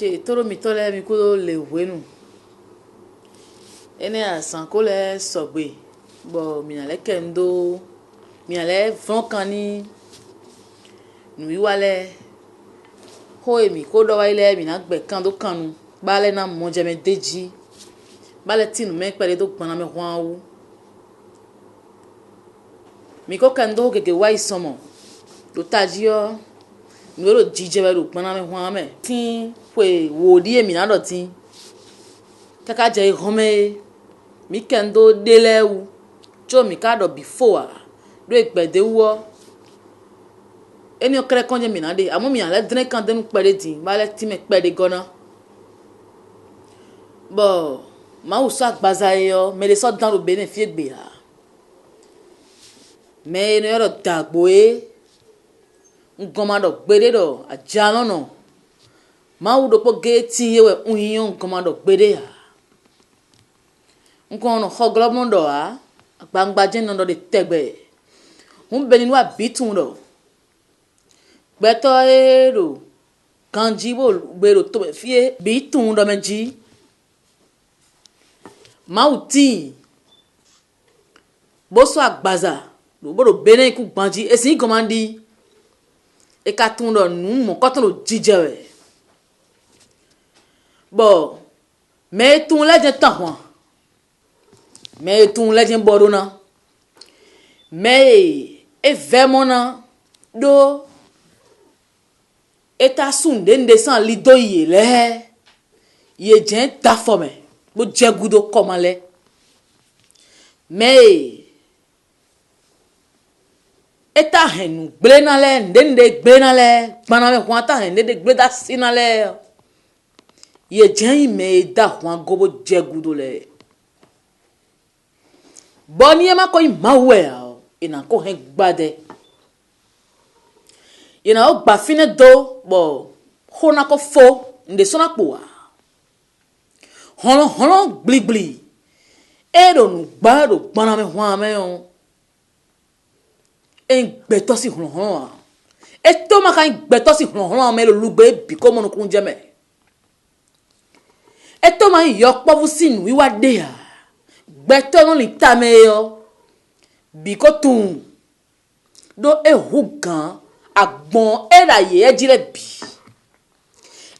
che toro mi tole mi kudo le wenu ene asan ko le sogbe bo mi na le kendo mi na le vronkani nu iwale ho emi ko do wa ile mi na gbe kan do kanu bale na mo je me deji bale tinu me pere do gbana me hwanwu mi ko kendo gege wa isomo do tajio nu ro jije be do gbana me hwan me tin we wo di emi na do tin kaka je home mi kendo delewu jo mi ka do before do egbede wo eni okere konje mi na de amo mi ale dren kan denu pere din ba le ti me pere gona bo ma uso agbaza yo me le so dan ro bene fi egbe ha me no ro dagbo ngon ma do gbede do aja lono ma u do po geti ye we unyin ngon ma do gbede ha ngon no hoglo do ha gbangba je no do de tegbe un be ninu abitun do gbeto ero kanji bo gbero to fie bitun do meji mauti boso agbaza lo bodo bene ku gbanji esin komandi e ka tun do nu mo koton lo jijewe bo me tun leje tan won me tun leje bodo na me e vemona do eta sunde ndesan lido yele ye jen ta fome bo jegudo komale me eta henu gbenale ndende gbenale gbana me kwanta ndende gbeda sinale ye jen me da hwan gobo jegudo le boni e ma ko mawe ina ko hen gbade ina o gba fine do bo hona ko fo nde sona po hono gbligli ero nu gba do gbana me hwan me on en gbeto si hono e to ma kan gbeto si hono me lo lugbe bi ko mo kun je me e to ma yo povu sinu wiwa de ya gbeto no li ta me yo bi ko tun do e hugan agbon eraye ejire bi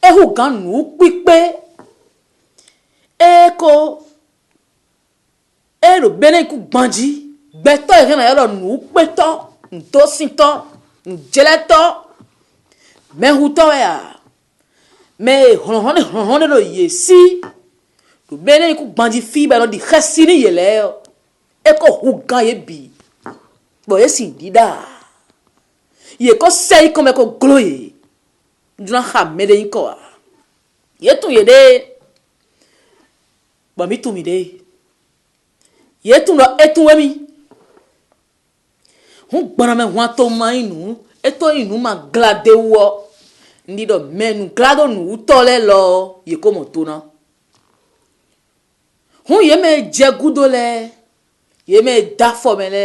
ehu gan nu pipe eko ero bene ku gbanji gbeto e na yo nu peto nto sinto njeleto mehuto ya me hon lo yesi do bene ku gbanji fi ba no di khasini yele eko hu gan ye bi bo yesi dida ye ko sei comme ko gloye duna hamede inko ye tu ye de ba mi tu mi de ye tu no etu wemi hu gbana me hwan to mainu eto inu ma glade wo ndi do menu glado nu tole lo ye ko mo to na hu ye me jegudo le ye me da fo me le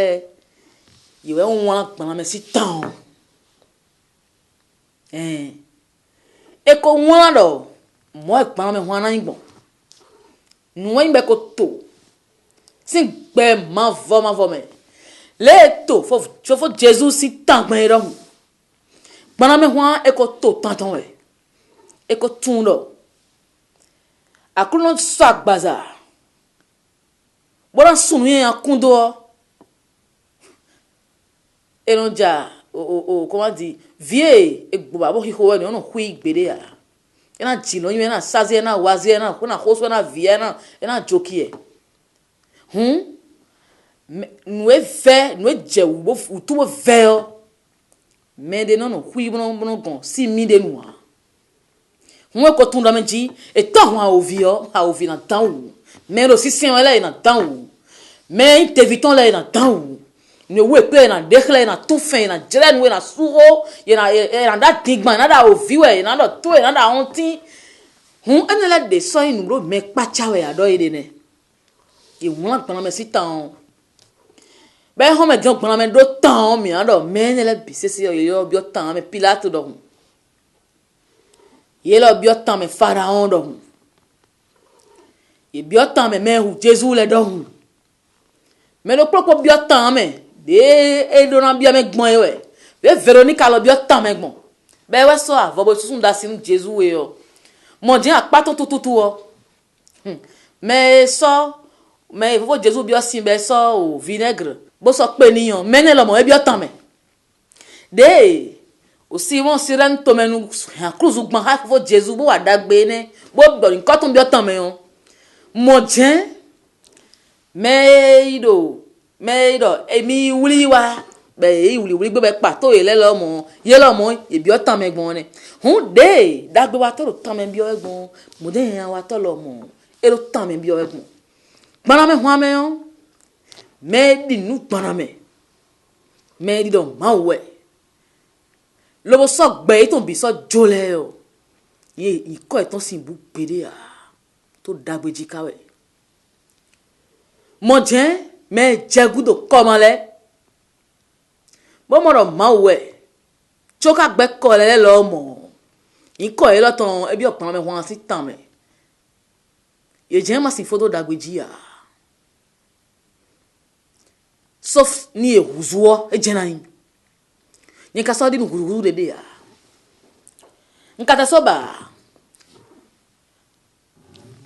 ye we won gbana me si tan eko wano mo ekpan me hwana ingbo nu imbe ko to sin gbe ma vo me le to fo Jesus si tan gbe ro gbana me hwan eko to tantan we eko tun do akuno so agbaza bora sunu yen akundo enonja comment dire vie egbo babo hi ho ni ono hu igbede ya ena jino yin na sazi na wazi na kuna hoso na vie na ena jokie nous fait nous je wo tout ver mais de non hu ibno bon si mi de nous on ko tunda menji e to ha ovi na tan mais aussi si on là na tan mais t'évitons là na tan ne we pe na dekhle na tu fin na jere we na suho ye na da digman na da oviwe na do to na da onti enele de so inu ro me pacha we ado ide ne ye won gbana me sitan be ho me gan gbana me do tan mi ado me enele bi sese yo bi o tan me Pilate do ye lo biotan me pharaon do ye biotan me hu Jesus le do me lo propo biotan me de e do na bia me gbon we be Véronique lo biotan me gbon be we so avo bo susun da sin Jesus we yo mo din apaton tututu o me so me fo Jesus bio sin be so o vinaigre bo so pe niyan mene lo mo e biotan me de aussi won siren to menu han cruise gbon ha fo Jesus bo wa dagbe ne bo do nkan to biotan me yo mo din meido emi wuli wa be wuli gbe be pato ele lo mo ye lo mo e bi o tan me gbon ni hun de dagbe wa to tan me bi o egbon mo de yan wa to lo mo e lo tan me bi o egbon gbana me ho ame yo me di nu gbana me di do ma we lo bo so gbe to bi so jole o ye iko e ton sin bu pede a to dagbe ji kawe mo je me jegudo komale bo mo ro ma we choka gbe ko le lo mo iko e lo ton ebi opan me wan si tan me ye je ma sin foto dagbeji a sauf ni e huzuo e je na ni ka so di guruguru de ya nkata so ba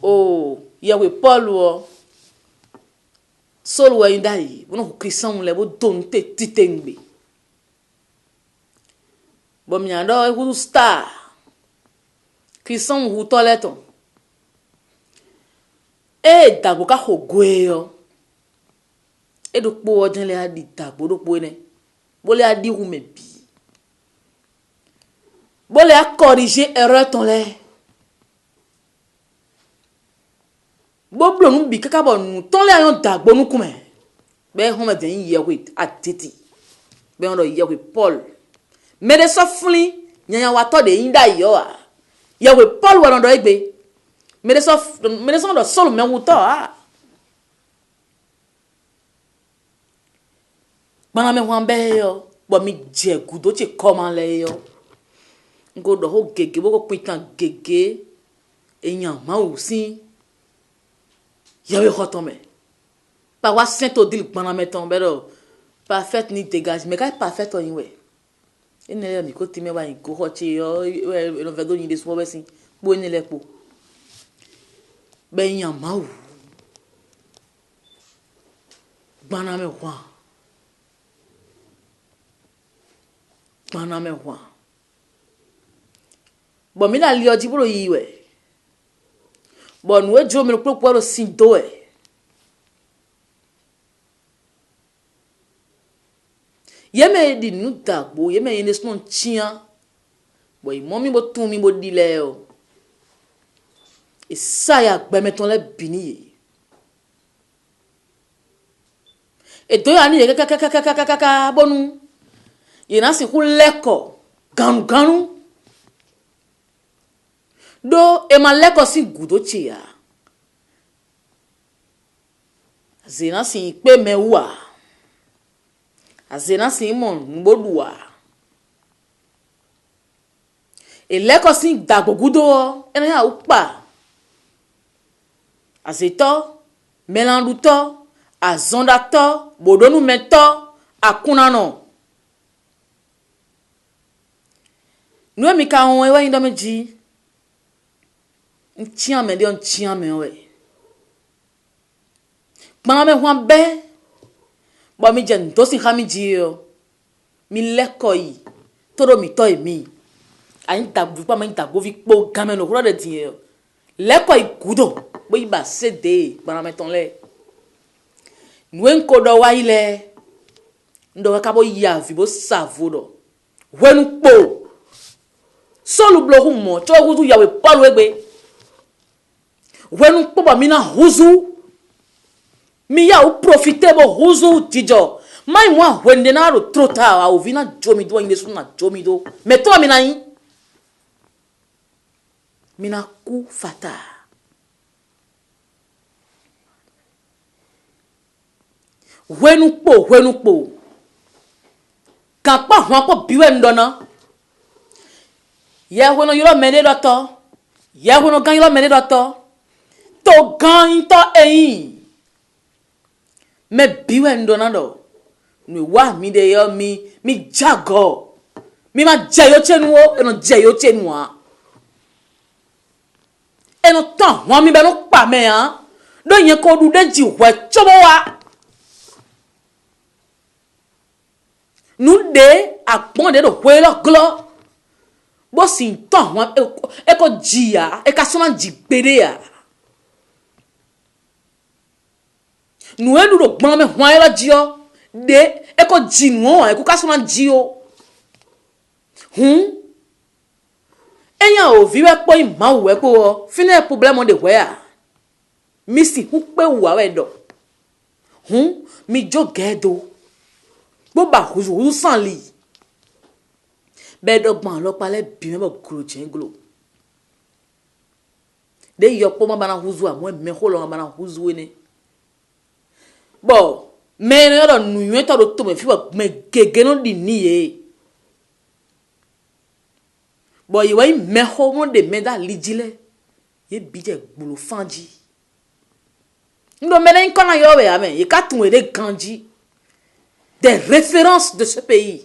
o ya we Paul o solo wa indai bono Christian le bo don te titengbe bo mi ando e hu star Christian hu toileton e dagbo ka hogwe yo e do po ojan le adi dagbo do po ne bo le adi hu me bi bo le a corriger erreur ton le bo blo nu bi kaka bo nu ton le ayon dagbo nu kume be ho me den ye wit atiti be on do ye wit Paul me de so fuli nyanya wa to de inda yo a ye wit Paul wa do egbe me de so do solo me wuto a bana me wan be yo bo mi je gudo che come le yo ngo do ho gege bo ko pitan gege eyan ma o sin yawe hotome pa wa saint odile bana me ton bedo parfait ni dégage mais ka parfait on we ene mi ko ti me wa ko hochi yo no vedo ni de so be sin bo ni lepo be yan ma o bana me wa bo mi la li oji bro yi we bo nu ejo mi pro sin do e yeme di nu dagbo yeme yene snon tia bo imo mi bo tun mi bo dile o e saya gbe meton le bini e do ya ni kaka bonu yena si ku leko ganu do e ma leko si gudo chia zena si pe mewa azena si mon ngbodua e leko si dagbo gudo ena ya upa azeto melanduto azondato bodonu meto akunano no mi ka won e wa ndo meji ntia me de ntia me we mama me hwan be bo mi je ndo si khami ji yo mi leko yi toro mi to emi ayin tagbu pa ma tagbo vi po gamen no ro de tin yo leko yi gudo bo yi ba se de mama me ton le nwen ko do wa ile ndo ka bo ya vi bo savo do wenu po solu blo hu mo to huzu yawe palu egbe wenu po ba mina huzu mi ya u profiter bo huzu tijo mai moi wende na ro trota wa ovina jomi do inde suna jomi do meto mina yin mina ku fata wenu po kan pa hwan ko biwe ndona Yahono yoro mene doto. Yahono gan yoro mene doto. To gan into eyi. Me biwe ndonando. Mi wa mi de yo mi jago. Mi ma jayo chenwo eno jayo chenwa. Eno tan wa mi be no pa me han. Do yen ko du de ji we chobo wa. Nou de akpon de do we lo glo. Bo sin tan wa e ko ji ya, e ka so man ji pede ya. Nou e do gbon me hwan la ji yo. De e ko ji nou e ko ka so man ji yo. Eyan o viwe po ima we po fine problem de we a. Mi si hu pe wa we do. Mi jo gedo. Bo ba huzu san li. Be do gban lo pale bi me bo gro jenglo. De yo po ma bana huzu a mo me ho lo ma bana huzu ne. Bo me no do nu yen to do to me fi bo me gege no di ni e. Bo yi wa me ho mo de me da lijile. Ye bije gbulu fanji. Ndo me na nkona yo we amen. Ye ka tun de ganji. Des références de ce pays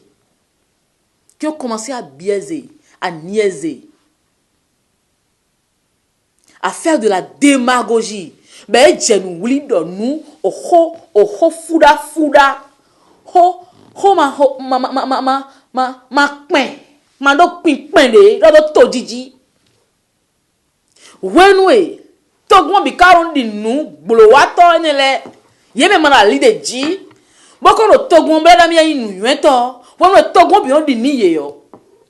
qui ont commencé à biaiser, à niaiser, à faire de la démagogie. Ben, nous voulons nous, oh, fouda, ma do pin de, to diji. Wenwe, to gwa bi karon di nou, blo wato enele, yeme mana li de ji. Boko no togun be da mi yin nu yen to won no togun bi on di ni ye yo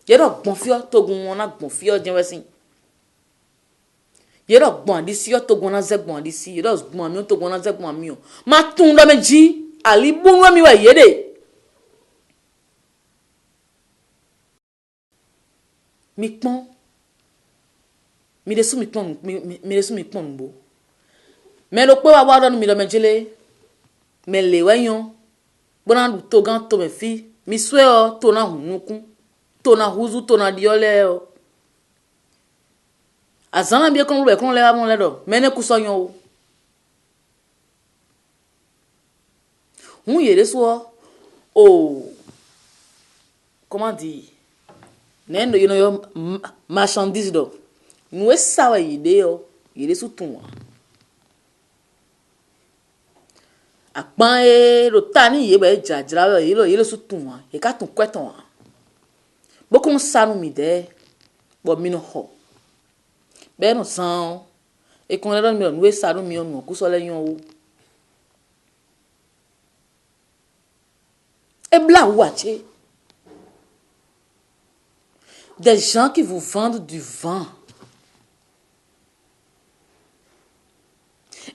ye do gbon fi o togun won na gbon fi o jin wesin ye do gbon di si o togun na ze gbon di si ye do gbon mi o togun na ze gbon mi o ma tun do meji ali bunu mi wa ye de mi pon mi de su mi pon bo me lo pe wa do mi do mejele me le wayon bona du togan to me fi mi swe o to na hunukun to na huzu to na diole o azana bi kon le ba mon le do mene ku so yon o yere so o comment dire nendo you know yo marchandise do nous esa wa ide o yere so tun wa akpan e lo tani ye be jajra ye lo su tun wa e ka tun kweton wa bokun sanu mi de bo mi no ho be no san e kon le don mi no we sanu mi onu ku so le yon o e bla wache des gens qui vous vendent du vent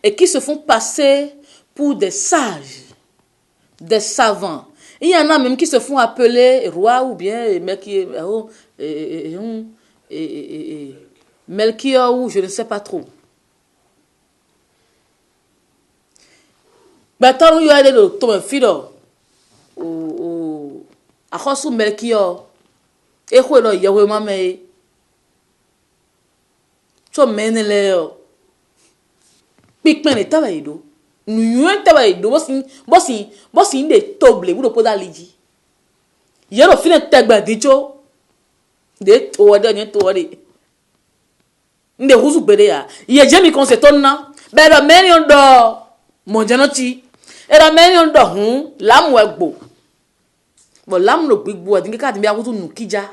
et qui se font passer pour des sages, des savants. Il y en a même qui se font appeler roi ou bien Melchior ou je ne sais pas trop. Maintenant, il y a des tomes fido ou à cause de Melchior. Et quoi là, il y a vraiment mais tu mènes les pique men travail do. Nous un travail do bossing de toble ou de poda liji yero fine tegba dicho de to de nde huzu bere ya ye jemi konseton na be do menion do monjanoti e do menion do hun lamu egbo bo lamu no gbigbo adin ka ti bi akutu nu kija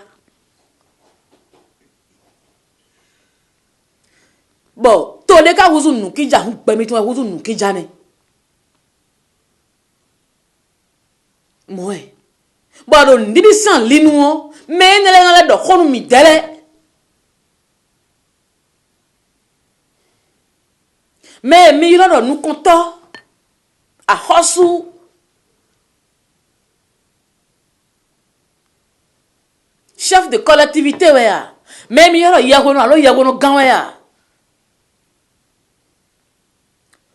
bo to le ka huzu nu kija hun gbe mi tun huzu nu kija ne moi bado ndidi san linu o me nele ngale do khonu mi dele me mi lo do nu konto a hosu chef de collectivité we ya me mi lo yagono alo yagono ganwe ya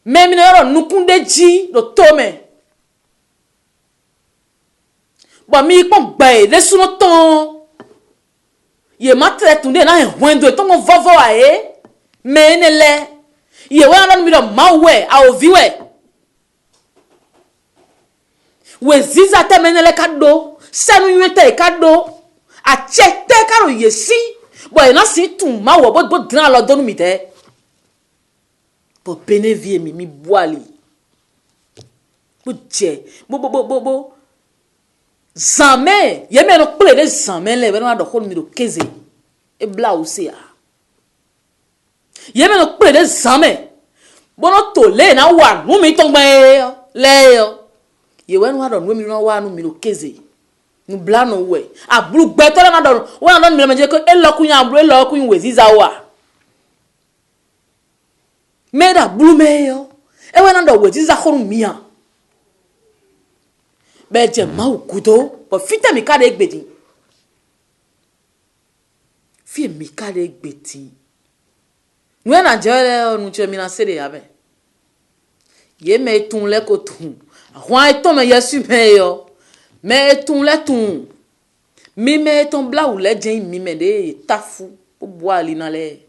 me mi lo nu kunde ji do tome bon mi pon gbe le suno ton ye matre tunde na hwendo to mo vovo ae menele ye wa na mi do mawe a oviwe we ziza te menele kado sanu yete kado a chete karo yesi boy na si tun mawo bo dran lo donu mi te bo benevie mi boali bo je bo Zame, ye me no ple de zame le, no do hol mi do keze. E bla ose a. Ye me no ple de zame. Bono to le na wa, nu mi ton gbe le yo. Ye we no do nu mi no wa nu mi do keze. Nu bla no we. A blu gbe to na do, wa na mi le meje ko e lo kun ya blu e lo kun we ziza wa. Me da blu me yo. E we na do we ziza khonu mi ya. Beje mau kudo bo fita mi kade egbedi fi mi kade egbedi nwe na jere onu che mi na sede ya be ye me tun le ko tun ahwa eto me yesu me yo me tun le tun mi me ton bla ou le jen mi me de tafu po boa li na le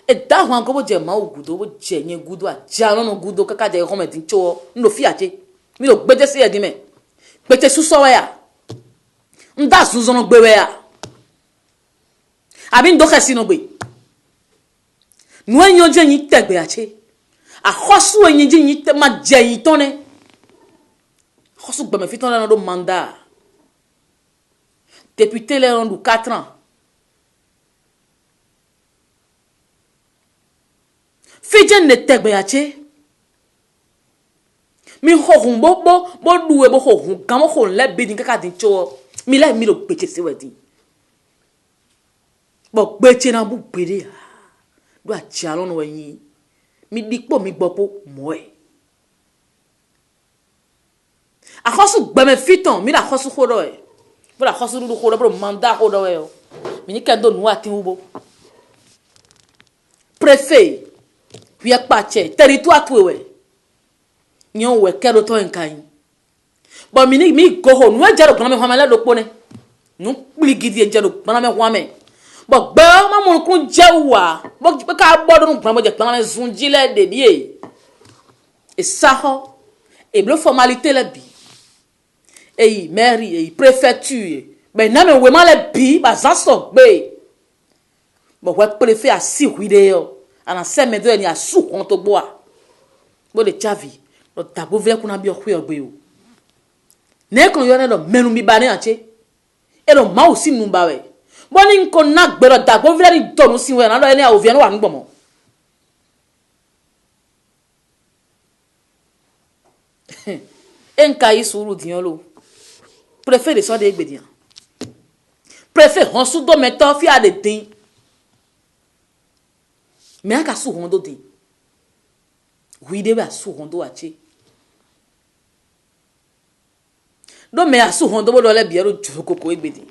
e da hwan ko bo je ma ogudo bo je yen gudo a ja no gudo kaka je ko me tin cho no fi aje mi lo gbeje se edi me gbeje su so ya nda su zo no gbewe ya abi ndo khasi no gbe nu enyo je yin tegbe ache a khosu enyin je yin te ma je yin ton ne khosu gbe me fi ton na do mandat député le on 4 ans Fijen ne tegbe ache mi hohun bo duwe bo hohun kan mo ho le be din kaka din cho mi le mi lo peche se wedi bo peche na bu pere do a cha lo no yin mi dipo mi gbopo mo e a khosu gbe me fiton mi la khosu khodo e bo la khosu du khodo bo mandat khodo e mi ni kendo nu atin ubo préfet Pia pache territoire tuwe nyon we kero to enkan bo mi go ho nu ejero kan me hwamele do pone nu pligidi ejero kan me hwame bo gbe ma mo kun jewa bo ka bodo nu kan mo je kan me zunjile de die e saho e blo formalité la bi e mairie e préfecture be na me we ma le bi ba zaso gbe bo we préfet a si huide yo ana seme do ni asu kon to gbo a bo de chavi do tabo vle kuna bi ohwe ogbe o ne kon yo ne do menu mi ba ne ache e do ma o si nu ba we bo ni nko na gbe do tabo vle ni do nu si we na do ni a ovie no wa ngbo mo enka yi suru diyan lo préfet de so de egbedian préfet hon su do meto fi a de tin me aka su hondo de wi de ba su hondo ache do me asu hondo bo dole biero jukoko egbedi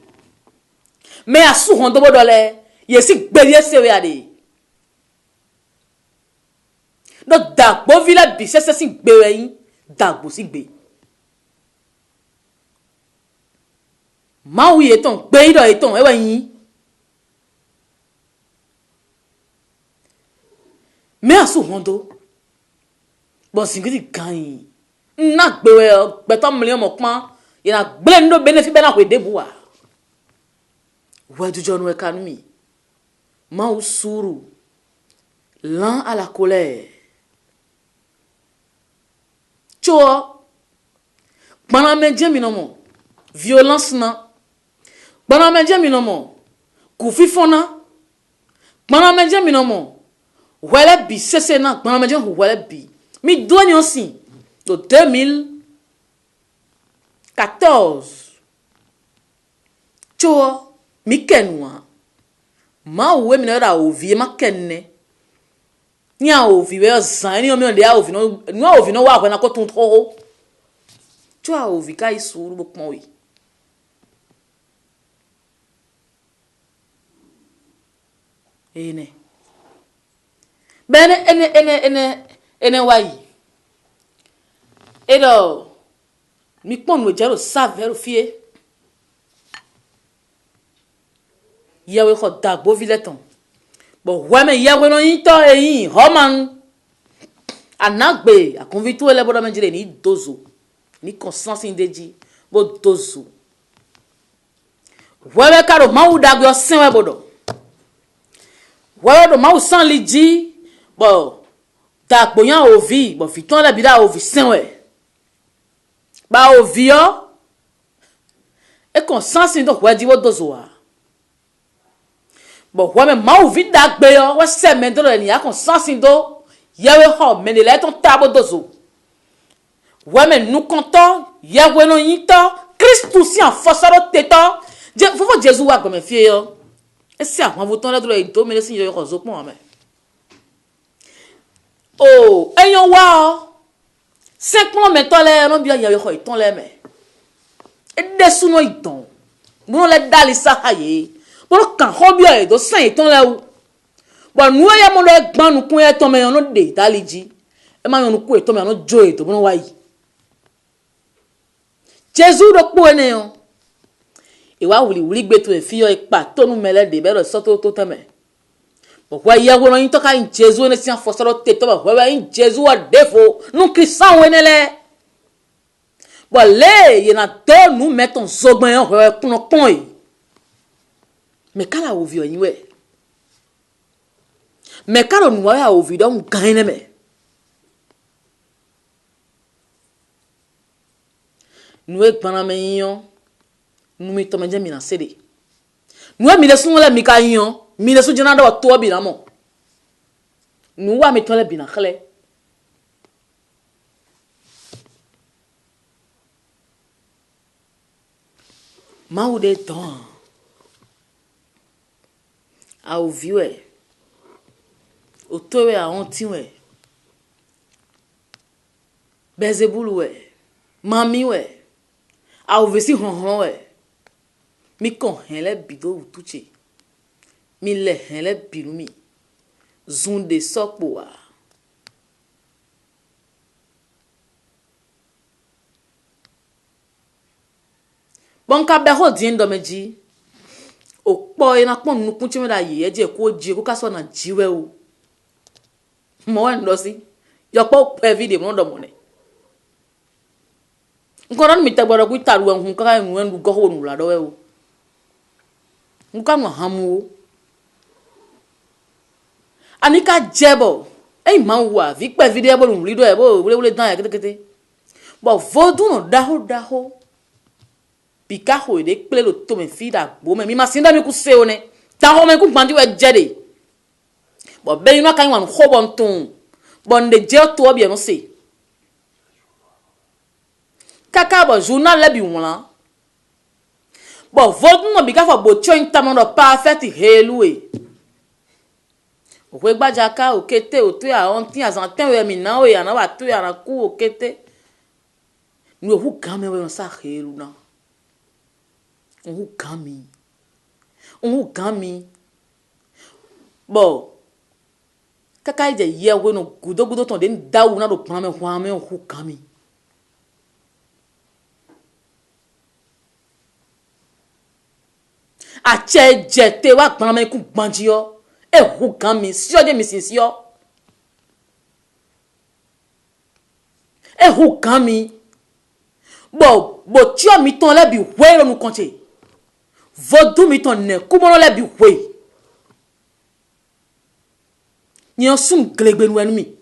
me asu hondo bo dole yesi gberi ese we ade do dagbo vila bi sese sin gbewe yin dagbo si gbe ma wi eton gbe ido eton ewe yin me asu hondo bo singidi kan na gbewe gbeto million mo pon ina gblendo benefit be na ko debuwa wadu jonu economy ma usuru l'un à la colère cho bana meje mi no mo violence na bana meje mi no mo kufifona bana meje mi no mo wele bi sese na bana meje wele bi mi douane aussi de 2014 cho mi kenwa ma we mi na ra ovi ma kenne ni a ovi we zan ni o mi o de a ovi no wa kwa na ko tun to cho a ovi kai suru bo pon wi ene bene ene wai edo mi pon no jero sa vero fie Yahweh ko da bo vileton bo weme Yahweh no yito eyin homan anagbe akonvitu ele bodo menjire ni dozo ni conscience indeji bo dozo weme karo mawu dagbe osinwe bodo weme do mawu san liji bo da gboyan ovi bo fiton le bida ovi sinwe ba ovi yo e conscience ndo wedi bo dozo wa bon ouais mais ma ouvie d'agbe yo ouais c'est maintenant le nia conscience ndo yewe ho mais le ton tabo dozo ouais mais nous comptons yewe no yito Christ aussi en force ro teto je faut Jésus wa comme fie yo et c'est avant vous ton là le do mais si yo rozo pon mais oh eyon wa 5 mois maintenant le non bien yewe ho iton le mais et desu no iton bon le dalisa haye bon kan hobio e do san iton le ou bon nu ya mo le gban nu kun e ton me no de daliji e ma nu ku e ton me no jo e to bon wa yi Jesus do po ene yo e wa wuli gbe to e fi yo e pa to nu mele de be lo so to teme bon wa ya go no yin to ka in Jesus ne si an fo so lo te to ba wa in Jesus wa defo nu Christian we ne le bon le ye na to nu meton zogban yo wa kun pon yi mais kala ovi o yiwe mais kala nu wa ovi don gan me nu e gbana me yan nu mi to me je mi na sede nu e mi le sun le mi ka yan mi le sun jina do to bi na mo nu wa mi to le bi na khle ma ou de temps a ouviwe o towe a ontiwe bezebulu we mami we a ovesi honhon we mi kon hele bido utuche mi le hele birumi zunde sokpo wa bonka be ho din do meji opo ina pon nu kun chime da ye je ko ji ko kaso na jiwe o mo en lo si yo po pe video mo do mo ne nko ran mi tagboro ku taru en ka en en go ho nu la do we o nka no hamu o anika jebo e ma wa vi pe video bo nu lido e bo wele dan ya kete bo vodu no daho pika ho de ple lo to me fi da gbo me mi ma sinda mi ku se o ne ta ho me ku gbandi we jede bo be inu kan wan ho bon ton bon de je to bi no se kaka bo journal le bi won bo vote no bi ka fo bo choin tamon do perfect helue o we gbaja ka o kete o to ya on tin azanten we mi na o ya na wa to ya na ku o kete ni o hu kan me we on sa helu na on gami bo kaka je ye we no gudo ton de dawu na do plan me hwa me on gami a che jete wa plan me ku gbanji yo e hu gami si o de mi si yo e hu gami bo ti o mi ton le bi we lo nu konche vodu mi ton ne kumono le bi we ni on sun glegbe nu enumi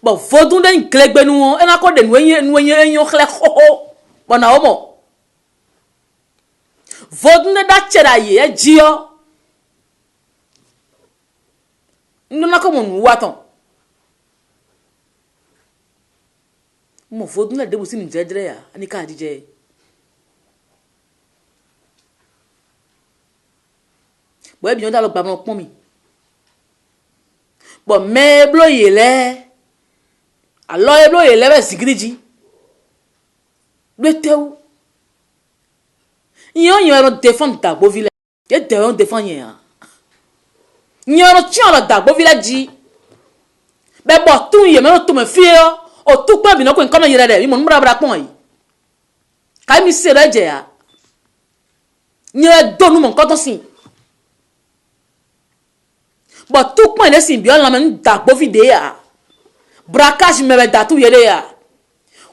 bo vodu de glegbe nu e na ko de nu enyo khle ho bona omo vodu ne da chera ye e jio ndo na ko mo nu waton mo vodu ne de bu sin jedre ya ani ka dije bo e bi on da lo gba mo pon mi bo me blo yele alo e blo yele be sigiriji betewu yon ro défendre ta bo village e de on défend yen yon ti on da bo village ji be bo tun ye me to me fie o tu pa bi no ko nkan yere de mi mo nbra bra pon yi kai mi se reje ya Nye donu mon koto si. Bon tout point de si bien la men da bo vide ya. Braquage me datu yele ya.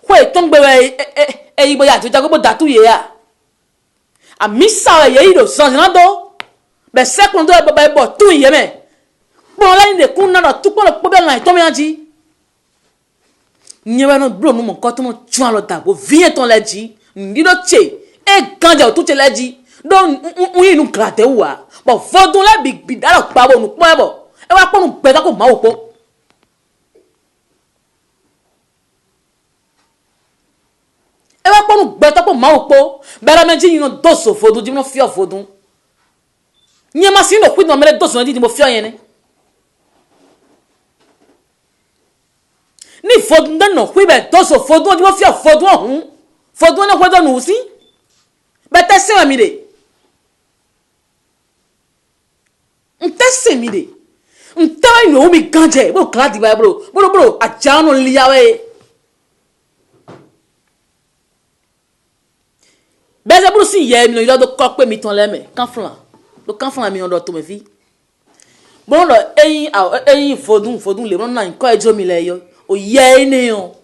Kwe tong bebe ibo ya tu jago bo datu ye ya. A misa ye ido sanjando. Be sekondo e baba bo tu ye me. Bon la ni de kunna no tu ko le problème na to me anji. Nye no bro no mon koto no chuan lo da bo vie ton leji. Ndi do che e ganja tu che leji. Donc oui nous gratter wa. Bon vodon la big dalo pa bo nous po bo. E wa po nous peta ko ma opo. E wa po nous beta ko ma opo. Bela menji ni no doso vodon di no fio vodon. Nye ma si no kwit no mele doso di mo fio yen. Ni vodon dan no kwit be doso vodon di mo fio vodon hun. Vodon no kwet no usi. Be te se mi de. Ntese mi de. Ntaba no mi ganje. Bo kladi ba bro. Bro a jano liawe. Beze bro si ye mi no do kokpe mi ton leme. Kanflan. Do kanflan mi on do to me fi. Bon do eyin fodun le bon na nko ejo mi le yo. O ye ne yo.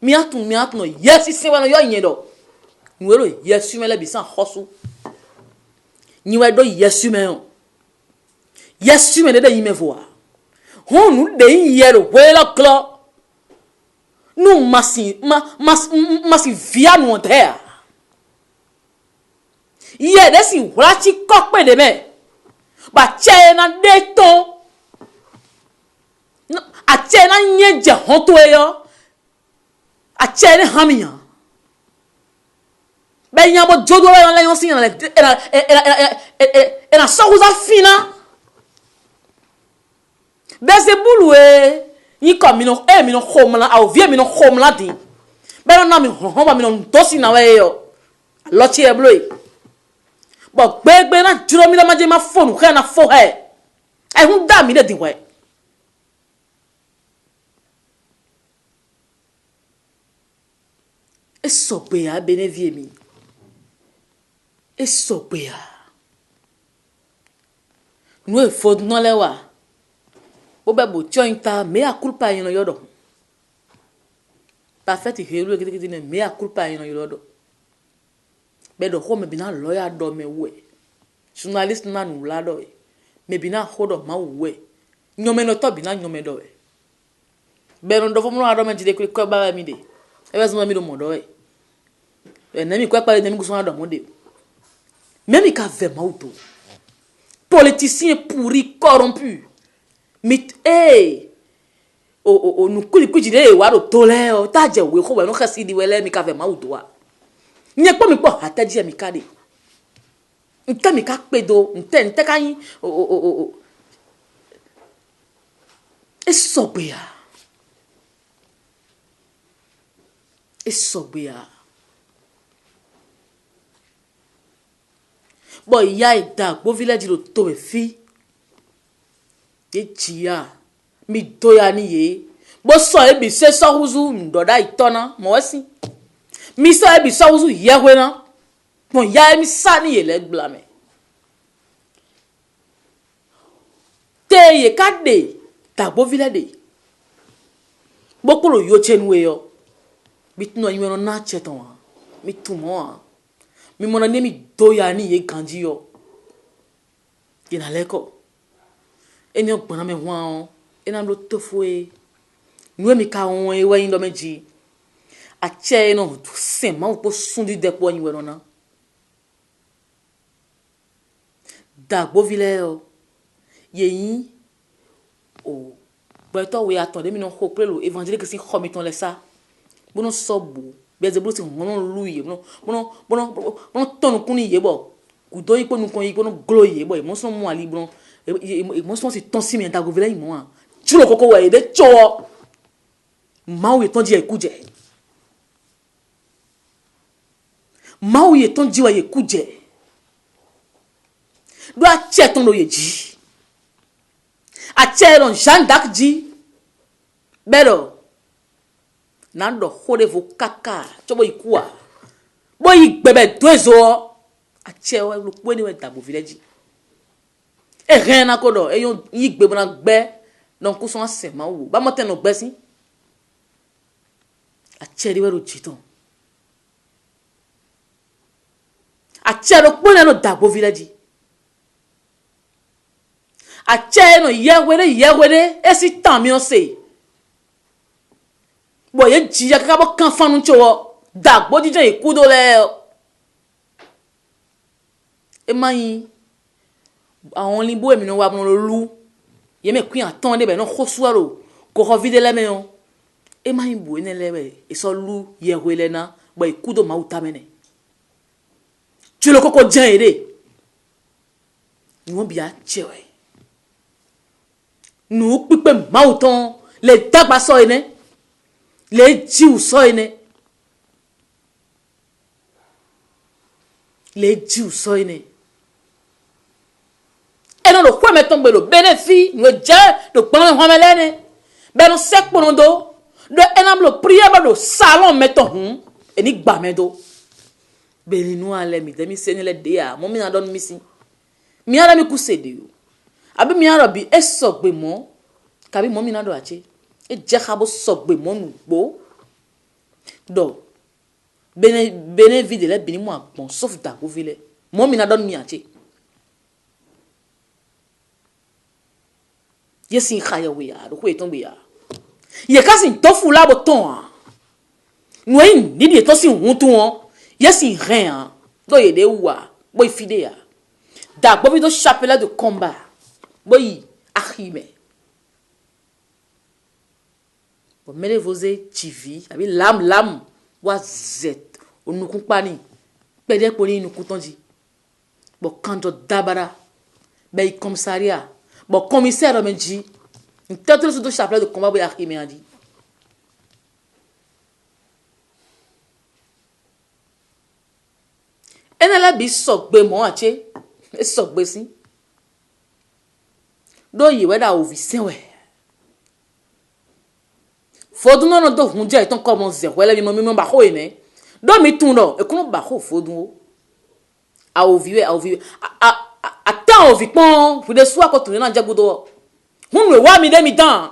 Mi atun no yes si wa no yo yin do. Nwero yesu me le bi san hosu. Niwe do yesu me yo. Yesu me de yi me voa. Honu de yero wela klo. Nu masi via no there. Ye de si wrachi kokpe de me. Ba che na de to. A che na nye je honto e yo. A che ne hamiya. Ben yabo jodo la yon si ena sauza fina. Beze bulu yi ko mi no khomla au vie mi no khomla di. Ben na mi ba mi no dosi na we yo. Lochi e bloy. Bo gbegbe na juro mi la maje ma phone ka na fo he. E hun da mi de di we. E so pe ya benevie mi. E so pe ya. Nou e fod non le wa. Bo be bo chointa me a culpa yin yodo. Pa feti helu kiti ne me a culpa yin yodo. Be do ho me bina lawyer do me we. Journalist na nu la do. Me bina hodo ma we. Nyome no to bina nyome do. Be no do fo mo ado me jide ko ba mi de. E be so mi do mo do e. E na mi kwa pa de mi guso ado mo de. Même il a fait mauto. Politicien pourri, corrompu. Mais, nous coulis de waro tolé, taje we ko no khasi di wele mi ka fait mauto. Nye po mi po ata di mi ka de. Nte mi ka pedo, nte kan esobia. Boy ya ida bo village lo to me fi e chia mi doya ni ye bo so e bi se so huzu ndoda itona mo wasi mi so e bi so huzu ye hwena mo ya mi sa ni ye le blame te ye kade ta bo village bo ko lo yo chenwe yo bitno yi no na cheton mi tumo mi mona nemi doya ni ye ganji yo ina leko eni ogbona me wan ena lo tofue nwe mi ka won e we yin do meji a che no sen ma po sundi depo yin we na dagbo vile yo ye yin o gbeto we atonde mi no ho prelo évangélique si xomiton le sa bono sobu bezebulu si mono luye bono tonu kuni yebo kudo ipo nu kon ipo no glo yebo mo so mo ali bono mo so si ton si mi ta govela imo a chulo koko wa de cho mawo ton di ekuje mawo ton di wa ekuje do a che ton lo yeji a che ron Jean d'Arc ji bero nando hode vo kaka chobo ikua boy gbebe dozo Achewa lu pweni we dabo village. E rien na kodo e yon yi gbe bona gbe donc ko son asema wo. Ba moten no gbe si. Acheri we ro jiton. Achero pweni no dabo village. Ache no yewere esi tan mi on se. Bo ye jiya ka bo kan fanu chowo dagbo jijan ikudo le. E mayin àwọn limbo emi no wa bon lu. Ye me kwin atan de be no khosuaro ko ho vide le me on. E mayin bo ene le e so lu yewele na bo ikudo ma utamene. Tu le koko jan ere. Ni won bi a chewe. Nous pipe mauton les dagba so ene les jiu so ene les jiu so ene et non le quoi mettons le bénéfice nous je le prendre homelene ben nous sec ponondo de enam le prière le salon mettons et ni gba medo beni nous ale mi demi senele dia mo mi na don misi mi ara mi kusede yo abi mi arabi esogbe mo kabi mo mi na do ache e je khabo sogbe mo nu gbo do bene vide le bini mo agbon sauf da ko vile mo mi na don mi ache yesin khaya we ya do ko eton be ya ye kasin to fu la bo ton no yin ni de to sin huntu won yesin rien do ye de wa boy fide ya da gbo bi do chapelet de combat boy achime bon mele voze TV abi lam wa zet onukun pani pede poni nukun tonji bon kanto dabara be commissariat bon commissaire menji une tête de chapelet de combat boy achime andi enala bi sogbe mo ache e sogbe si do yi weda ovisen we fodun no do hunje ton comme ze wele mi ba ho ene do mi tun no e kunu ba ho fodun o a oviwe a tan ovi pon fu de so akoto na jagodo hun we wa mi de mi dan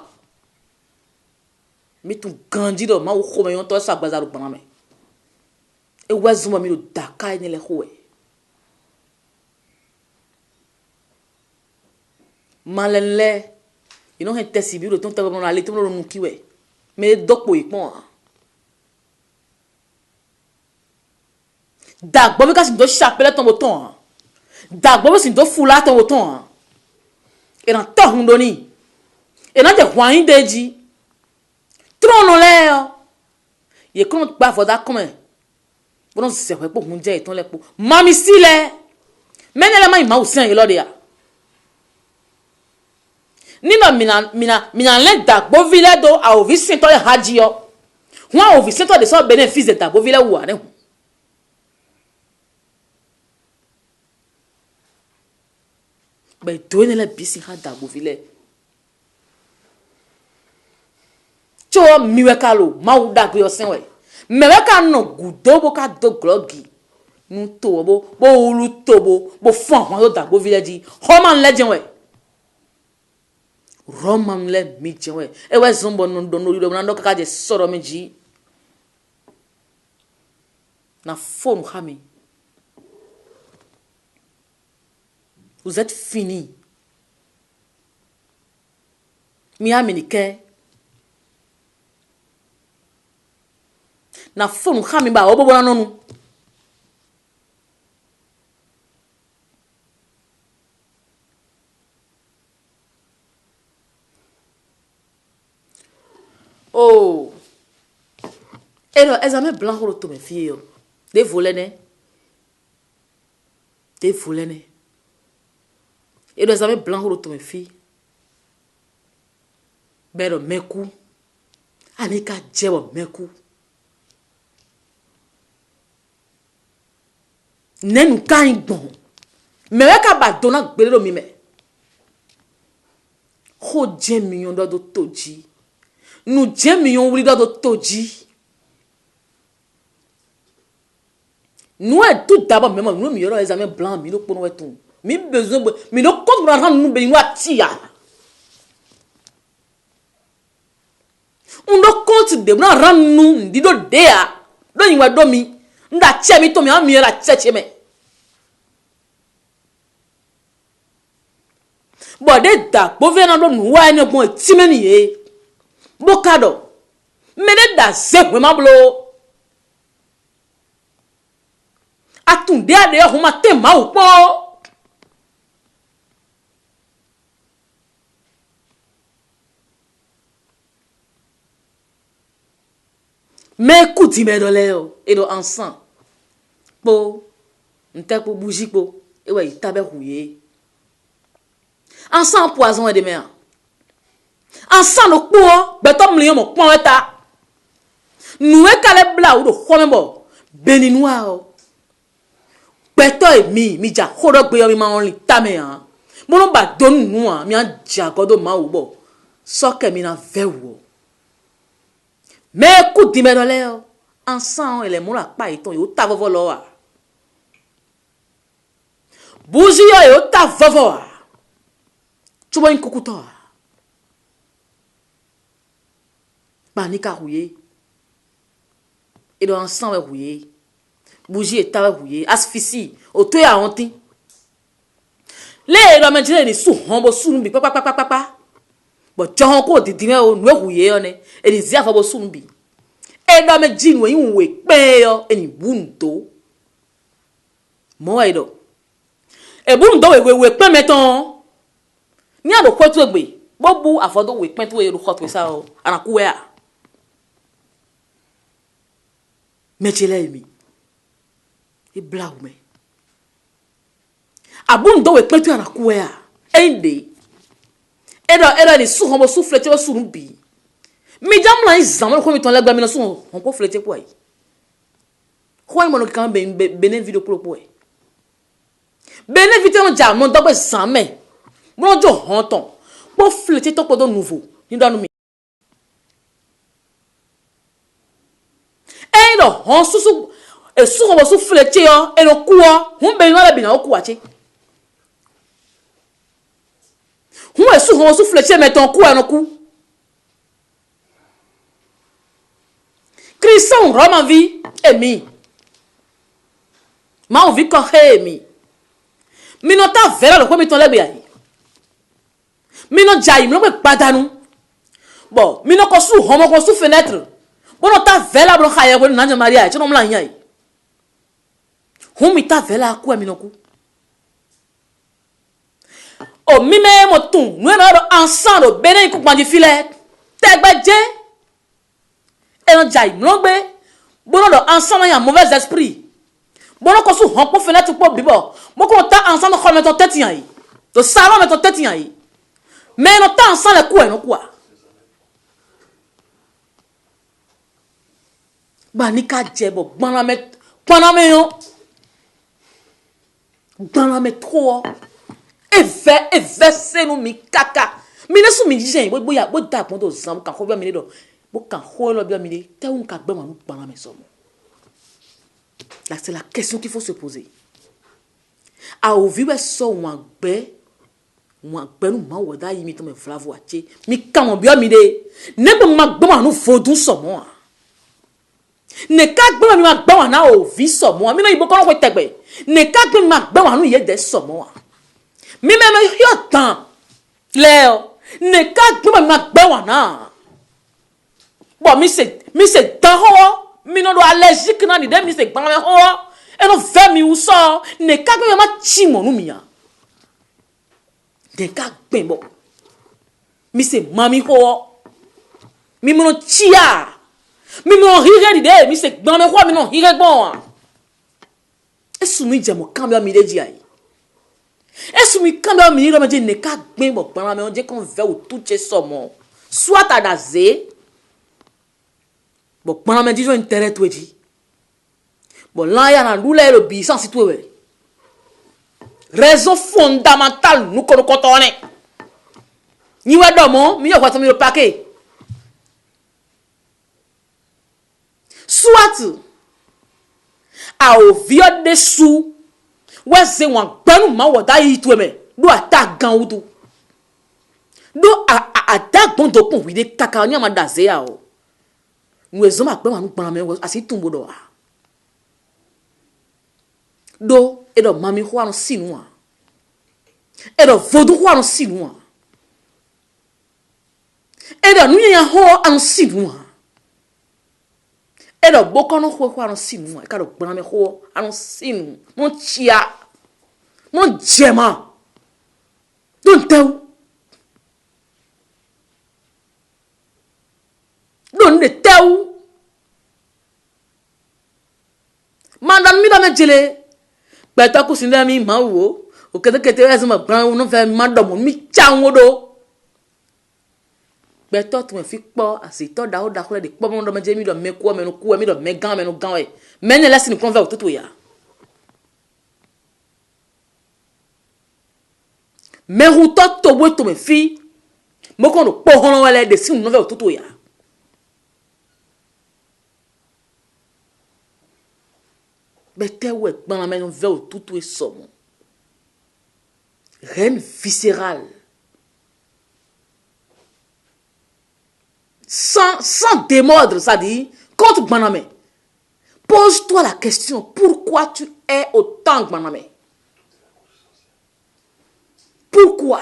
mi tun ganji do ma wo ko me yon to sa gbazaru gbana me e wazuma mi do daka ni le ho e malenle ino he tesibi do ton tebe na le ton no kiwe me dokpo ipon dagbo mi ka sin do chapelet ton boton dagbo mi sin do fula ton boton e na to hun do ni e na je hwan deji trono le yo ye kon gba foda come bon se we po hun je iton le po mami sile menele mai ma usen ye lode ya nino mina le dagbo vile do a ovi sinto le haji yo won ovi sinto de so bénéfice de dagbo vile wa ne be do ne le bisi ha dagbo vile cho miwe kalo ma u dagbo yo sen we mewe ka no gudo bo ka do glogi nu to bo ulu to bo fon won do dagbo vile di ho man legend we Roman le mi jewe e we zombo no do no do na ndo kaka je soro meji na phone khami vous êtes fini mi américain na phone khami ba obobo na nonu oh ero examen blanc ro to me fie de volene ero examen blanc ro to me fie bero meku anika jebo meku nenu kan gbon mewe ka ba dona gbere ro mi me ho je million do toji nous je million wuri do toji nous est tout d'abord même nous mi examen blanc mi no pono wetu mi besoin mi no compte pour rendre nous besoin atia on no compte de na rendre nous di do dea do yin wa do mi nda tia mi to mi am mi la tia me bo de da bo ve na do nu wa ni bon ti me ni e bo kado me de da ze we ma blo atunde ade ho ma te ma o po mais kuti me do le o e do ensemble po nte po bougie po e wa itabe huye ensemble poison et de mer ensemble o po betom lion mo pon eta nous e kale bla o do ho me bo beni noir beto e mi ja hodo gbe yo mi ma only tame han mo no ba don nu an mi an ja godo ma wo bo so ke mi na ve wo mais ku di me do le o ensemble ele mo la pa iton yo ta vovo lo wa buzi yo ta vovo wa tu bo nkukuto ba ni ka huye et do ensemble huye bougie et tawe huye asphyxie o to ya honti le do menjele ni su hombo su nbi papa bo johon ko di me o nu huye one e di zia fo su nbi e do me jinu yin we pe yo eni bunto mo e do e bunto we pe meton ni ado kwotu egbe bo bu afodo we pen to we ro hot we sa o anaku we a mechele mi e blau me abundo we petu ana kuya ende edo ni su homo su flete su rubi mi jamla izam ko mi ton legba mi no su on ko flete po ai ko mo no kan benen video pro po ai benen video on ja mo dogbe sanme mo jo honton po flete to podo nouveau ni do mi edo hon susu e su ko su flete yo e no kuo hun be no la bi na ku ache hun e su ko su flete meton ku e no ku Christian Roma vi e mi ma o vi ko he mi no ta vera lo ko mi ton le bi ai mi no jai mi no pe padanu bo mi no ko su homo ko su fenêtre bo no ta vera bro khaya ko na Maria e no mla yan ai humita vela ku mi no ku o mi me mo tun nu na ro ensemble bene ku pandi file tegbeje e no jai mo gbe bo no ensemble yan mauvais esprit bo no ko su hon po fenêtre po bibo mo ko ta ensemble ko meton tete yan yi to salon meton tete yan yi mais no ta ensemble ku e no ku a ba ni ka jebo gbana me yo dans la métro et verser nous mi kaka mi ne su mi jije bo ya bo da pon do zam kan ko bi mi do bo kan ho lo bi mi te un ka gbe manu dans la maison là c'est la question qu'il faut se poser a o vi we so won gbe nu ma wo da yi mi to me flavo ache mi kan mo bi mi de ne be ma gbe manu fodun so mo ne ka gbe mi ma gbe wa na o vi so mo mi no ibo ko ko tegbe ne ka gbe ma gbe wa nu ye de so mo mi me yo tan leo ne ka gbe ma gbe wa na bo mi se tan ho mi no do allergique na ni de mi se gba me ho e no ve mi uso ne ka gbe ma chi mo nu mi ya de ka gbe bo mi se mami ho mi mo no chia mi mo hire di de mi se gba me ho mi no hire gbon esu mi je mo kan bi mi de ji ai esu mi kan bi mi ro me je ne ka gbe bo gba me on je kon ve o tout je so mo soit adaze bo gba me di jo intérêt to ji bo la ya na lule lo bi sans si to we raison fondamentale nous ko ko tone ni wa do mo mi yo kwa mi lo paquet soit a o viol dessous ouais c'est un bon ma wada yi to me do ata gan wudu do a da gbon do pon wi de kaka ni ma da ze ya o nu ezo ma pe ma nu pon me asi tumbo do do e do mami ho anu sinu a e do vodu ho anu sinu a e do nu ya ho anu sinu a e do boko no ho anu sinu a e ka do gbon me ho anu sinu mon chia mon jema don't tell don't tell mandan mi da me jele beta ku sinda mi ma wo o kete kete ya ma gran no fe madam mi chanwodo beta tu me fi po asito da o da ko de po mo do me je mi do me ku mi do me gan e me ne lesson kon ve otutu ya me hu to bo to me fi mo kon do po hono wele de sin no ve otutu ya bete we gban me no ve otutu e somo reine viscérale sans démordre, ça dit, contre Gbaname. Pose-toi la question, pourquoi tu es autant Gbaname? Pourquoi?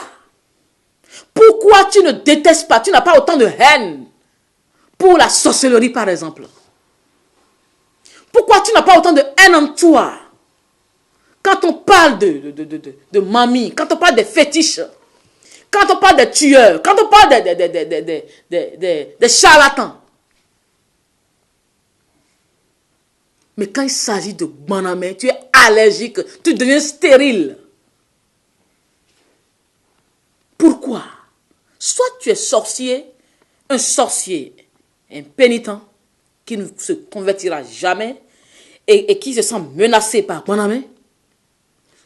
Pourquoi tu ne détestes pas, tu n'as pas autant de haine pour la sorcellerie, par exemple? Pourquoi tu n'as pas autant de haine en toi? Quand on parle de mamie, quand on parle des fétiches, quand on parle de tueurs, quand on parle de charlatans. Mais quand il s'agit de Gbaname, tu es allergique, tu deviens stérile. Pourquoi? Soit tu es sorcier, un sorcier impénitent qui ne se convertira jamais et qui se sent menacé par Gbaname,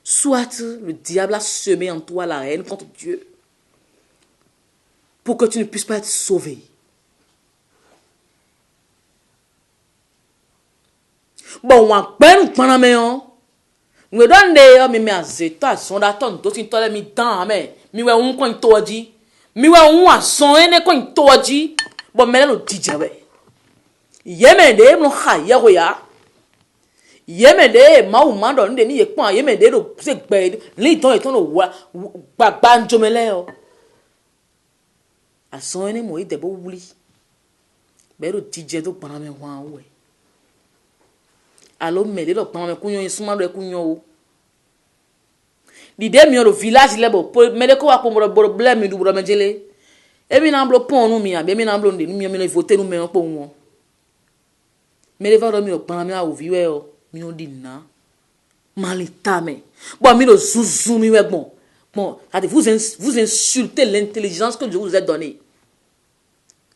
soit le diable a semé en toi la haine contre Dieu pour que tu ne puisses pas être sauvé. Bon, on peine Gbaname on. We don de mi azeta son da ton to tin tole mi dan me. Mi we un kon toji. Mi we un ason ene kon toji. Bon me lo dijawe. Yeme de mo ha ye ko ya. Yeme de ma u ma do nde ni ye pon yeme de do se gbe li ton e ton lo wa gbagba njomele o. Ason ene mo ide bo wuli. Be lo dije do Gbaname wan we. Allo me de lo Gbaname kunyo suma do kunyo o. L'idée mi au village lebo me de ko wa ko problème mi du bro me jele. E mi na blo pon nu mi abi mi na blo nde mi le voter nu me po won. Me le va do mi lo Gbaname a oviwe o mi o di na. Malitame. Bon mi lo zuzu mi we bon. Bon, vous insultez l'intelligence que je vous ai donnée.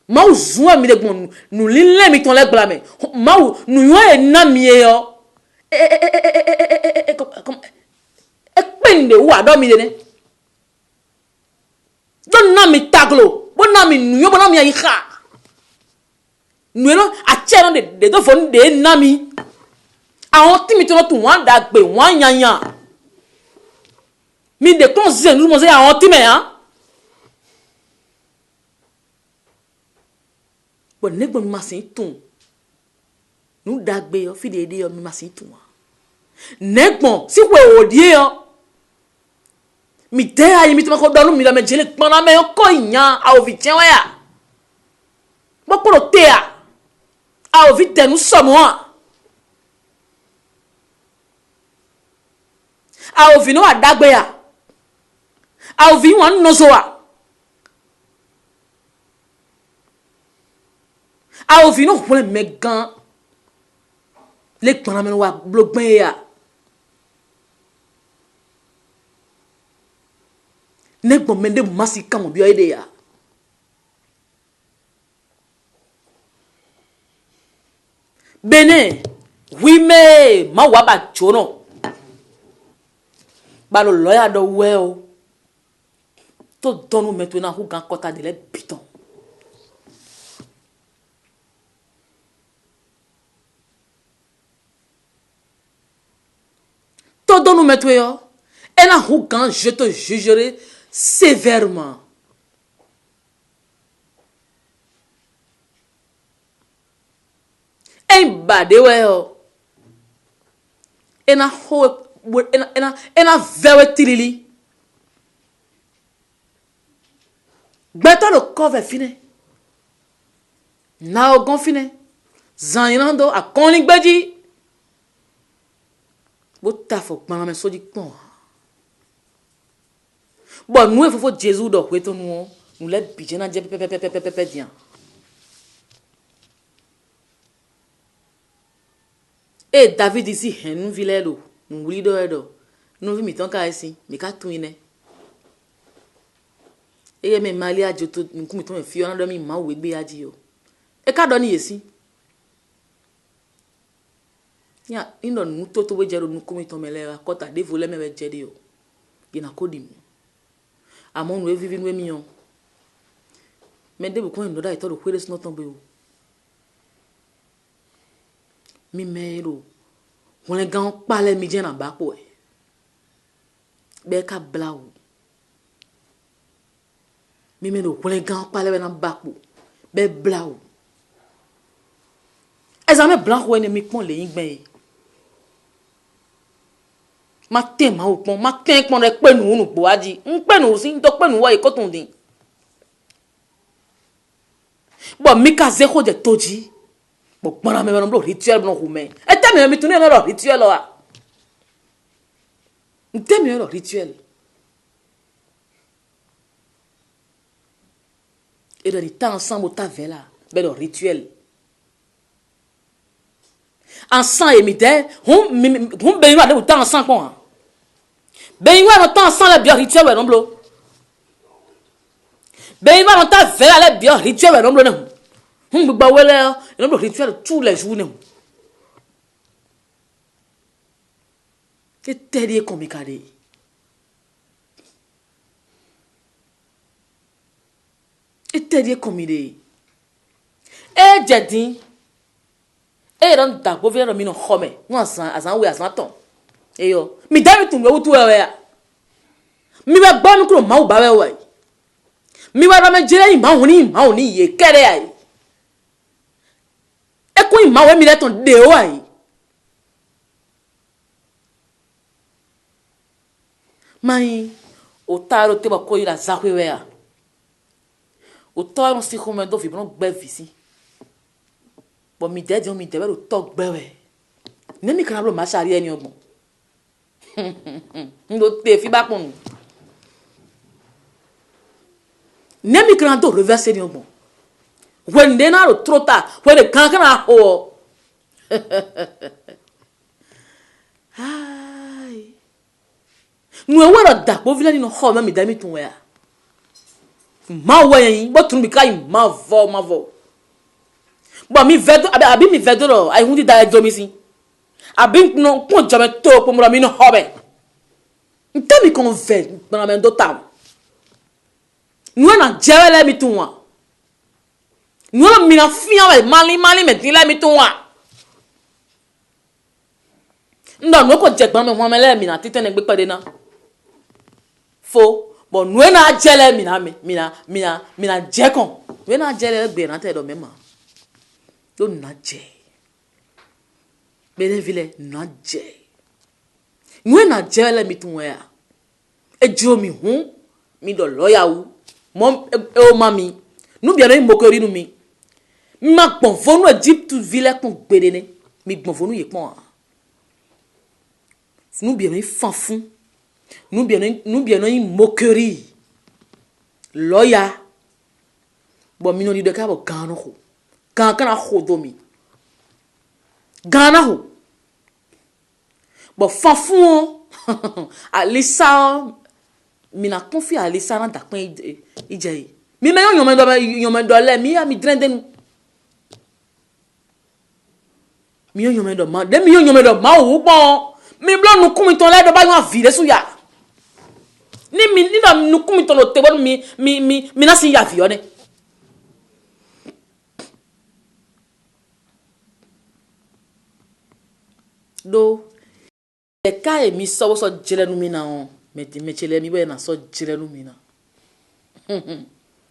Ma ou zwa mi de bon nous lile mi ton le blame. Ma ou nous yo e na mi e yo. Comme ekpende ou ado mi de ne. Don na mi taglo. Bon na mi nuyo bon na mi ayiha. Nuyo a chero de do fon de na mi. A on ti mi to tu wan da gbe wan yanya. Mi de kon zen nous mo se a on ti me han. Bon negbo mi masin tun. Nou dagbe yo fi de yo mi masin tun. Negbo si we odie yo. Mi de ayi mi to ko donu mi la me jele Gbaname yo ko yan a ovi tien wa ya. Mo poro te a. A ovi te nu somo a. A ovi no adagbe ya. A ovi wan no so a. A ovi no wole megan le Gbaname wa blogben ya. Negbo mende masi kamo bi ide ya. Bene, oui mais ma wa ba chono. Ba lo lawyer do we o. To donu maintenant hu gan kota de le biton. Todo nous mettre yo. Et là, quand je te jugerai sévèrement. Et bade ouais yo. Et là, vewe tilili. Beta le corps est fini. Na ogon fini. Zanirando a konling bedi. Bota fo kpana me soji pon. Bon, nous, il faut Jésus donc, nous les bidjens à dire bien. Et David ici, nous villons, nous voulons d'eau, nous vivons tant qu'à ici, mais qu'à tout iné. Et mes malia Dieu tout, nous commettons un fion de mi ma ou ebe a Dieu. Et qu'à donner ici. Ya, il donne nous tout au jero nous commettons mes lèvres, quand à dévoler mes jero. Il n'a qu'au dim. À mon nous vivons nous millions. Mais dès que nous avons été au not tomber. Mi mero. On les gants pas les midien en bas pour. Beka blau. Mi mero. On les gants pas les en bas pour. Be blau. Examen blanc ou ennemi pon les ingben. Matin ma ou pon matin pon rek pe nou nou bo adi. Npe nou si ndo pe nou wa e koton din. Bon mi ka zeko de toji. Bon bana me blo rituel blo roumain. Et ta me mi tourner le rituel là. Nte me le rituel. Et dans les temps ensemble ta vela, ben le rituel. Ensemble et mide, hum ben yo de temps ensemble quoi. Ben yo no temps ensemble le bien rituel non blo. Ben yo no ta vela le bien rituel non blo non. Ba wele non blo rituel tous les jours non. Que terrier comme ikade. Et terrier comme idée. Et jadi e ran da go vero mi no home no asan we asan ton e yo mi david tun we tu we ya mi ba gba mi kuro ma u ba we mi ba ra me jere ma honi ye kere ai e ko ma we mi le ton de o ai mai o taro te ba ko ira za we ya o taro si ko me do fi bon gbe visi. Bon mi de mi de be talk bewe ne mi kan blo ma sari eni ogbon ndo te fi ba pon ne mi kan do reverse eni ogbon when they na trop tard when they kan ho ai nu e wera da po vile ni no ho ma mi da mi tun we a ma we yin bo tun mi kai ma vo bon mi vedo abi mi vedo lo ai hundi da exomisi abi no kon jame to po mo mi no hobe ntemi kon ve na me do tam nu na jere le mi tunwa nu mi na fian we mali me tin le mi tunwa no ko je gbon me won me le mi na titen gbe pade na fo bon nu na jele mi na je kon nu na jele gbe na te do mema do na je bele vile na je nu na je le mi tun ya e jo mi hun mi do lawyer wu mom e o mami nu bi na mokori nu mi ma gbon fonu Egypt vile kon gbede ne mi gbon fonu ye pon nu bi na fanfun nu bi na mokori lawyer bo mi no di de ka bo kan no kan ho domi Ghana ho bo fafun Alisa mi na confie Alisa na da pon ije mi me yon do le mi drende nu mi yon do ma de mi yon do ma wo pon mi blo nu kun mi ton le do ba yon vire su ya ni na nu kun mi ton lo te bon mi na sin ya vi one do le ka e mi so jele mina on me chele mi be na so jele mina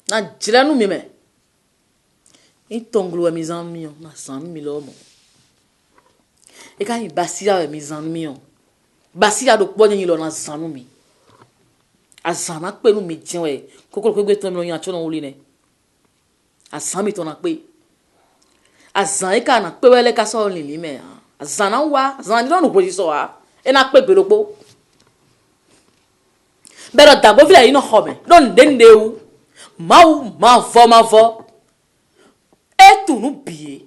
na jele mi me itonglo mes amis na san mi lo mo e ka basia mes amis basia do po ni lo na sanu mi azana pe nu mi jin we kokoro pe gbe ton mi lo yan chona woli ne azan mi ton na pe azan e ka na pe wele ka so lili me azana wa azan ni lo nu po so wa e na pe gberopo bero da bo vile ino home don den dewu ma vo e tu nu bie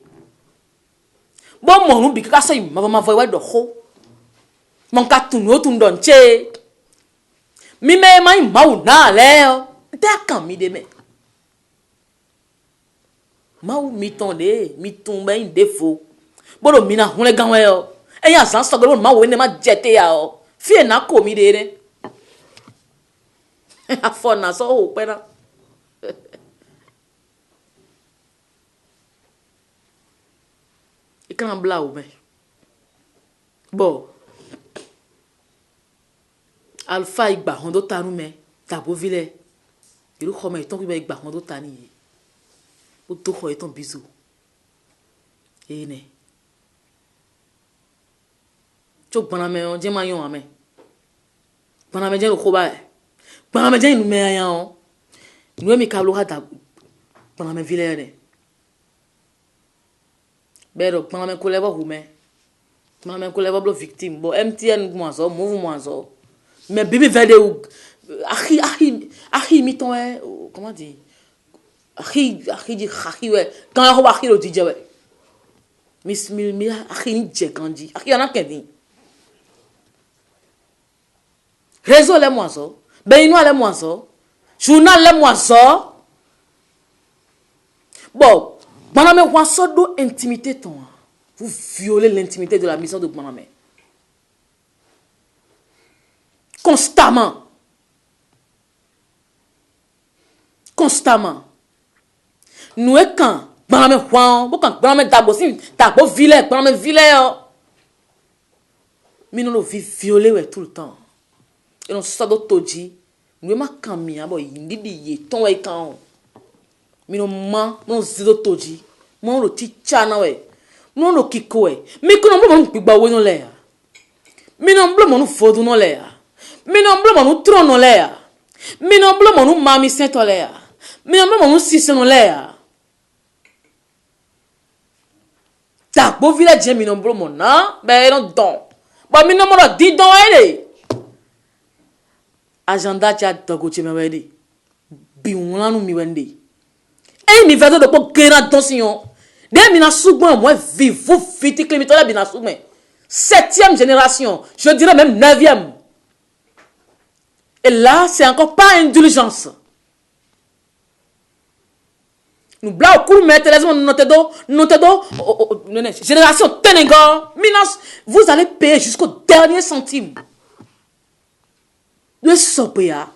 bo mo nu bi ka so ma vo we do ho mon ka tu nu tu don che mi me mai mau na le o ta kan mi de me mau mi ton de mi tun be in defo bo do mi na hun le gan we o e yan san so gbe ma wo ne ma jete ya o fi na ko mi de re afọ na so o pe na ikan bla o me bo alpha igba hondo tanu me tabo vile iru khoma iton bi igba hondo tani yi o to kho iton bizu ene cho gbana me on je ma yon ame gbana me je ko ba gbana me je inu me ayan o inu mi ka lo ha da gbana me vile ne bero gbana me ko lewo hu me gbana me ko lewo blo victime bo MTN mo so move mo so mais bébé vede ou ahi mi ton comment dire ahi ouais quand on va ahi le DJ ouais mi ahi ni je kandi ahi ana kendi réseau les moi ça ben ino les moi ça journal les moi ça bon boname wa so do intimité ton vous violez l'intimité de la mission de boname constamment nous est quand baname juan bo kan baname dabo sin dabo vile baname vile o mi no lo violer ouais tout le temps et on so do toji nous ma kan mi abo yindi ye ton ouais kan mi no ma no zido toji mo lo ti chana ouais mo no kiko ouais mi ko no mo gbigba wo no le mi no blo mo no fodu no le mi non blo monu trono lea mi non blo monu mami sento lea mi non blo monu siseno lea ta bo village mi non blo mona be non don ba mi non mo di don ele agenda cha dogo che me wedi bi wonu mi wende e mi vedo do po gera donsion de mi na sugbon mo vivo vite que mi to la bi na sugmen 7e génération je dirais même 9e. Et là, c'est encore pas indulgence. Nous blau cour mettre les note génération Ténégon. Vous allez payer jusqu'au dernier centime. De sopéa.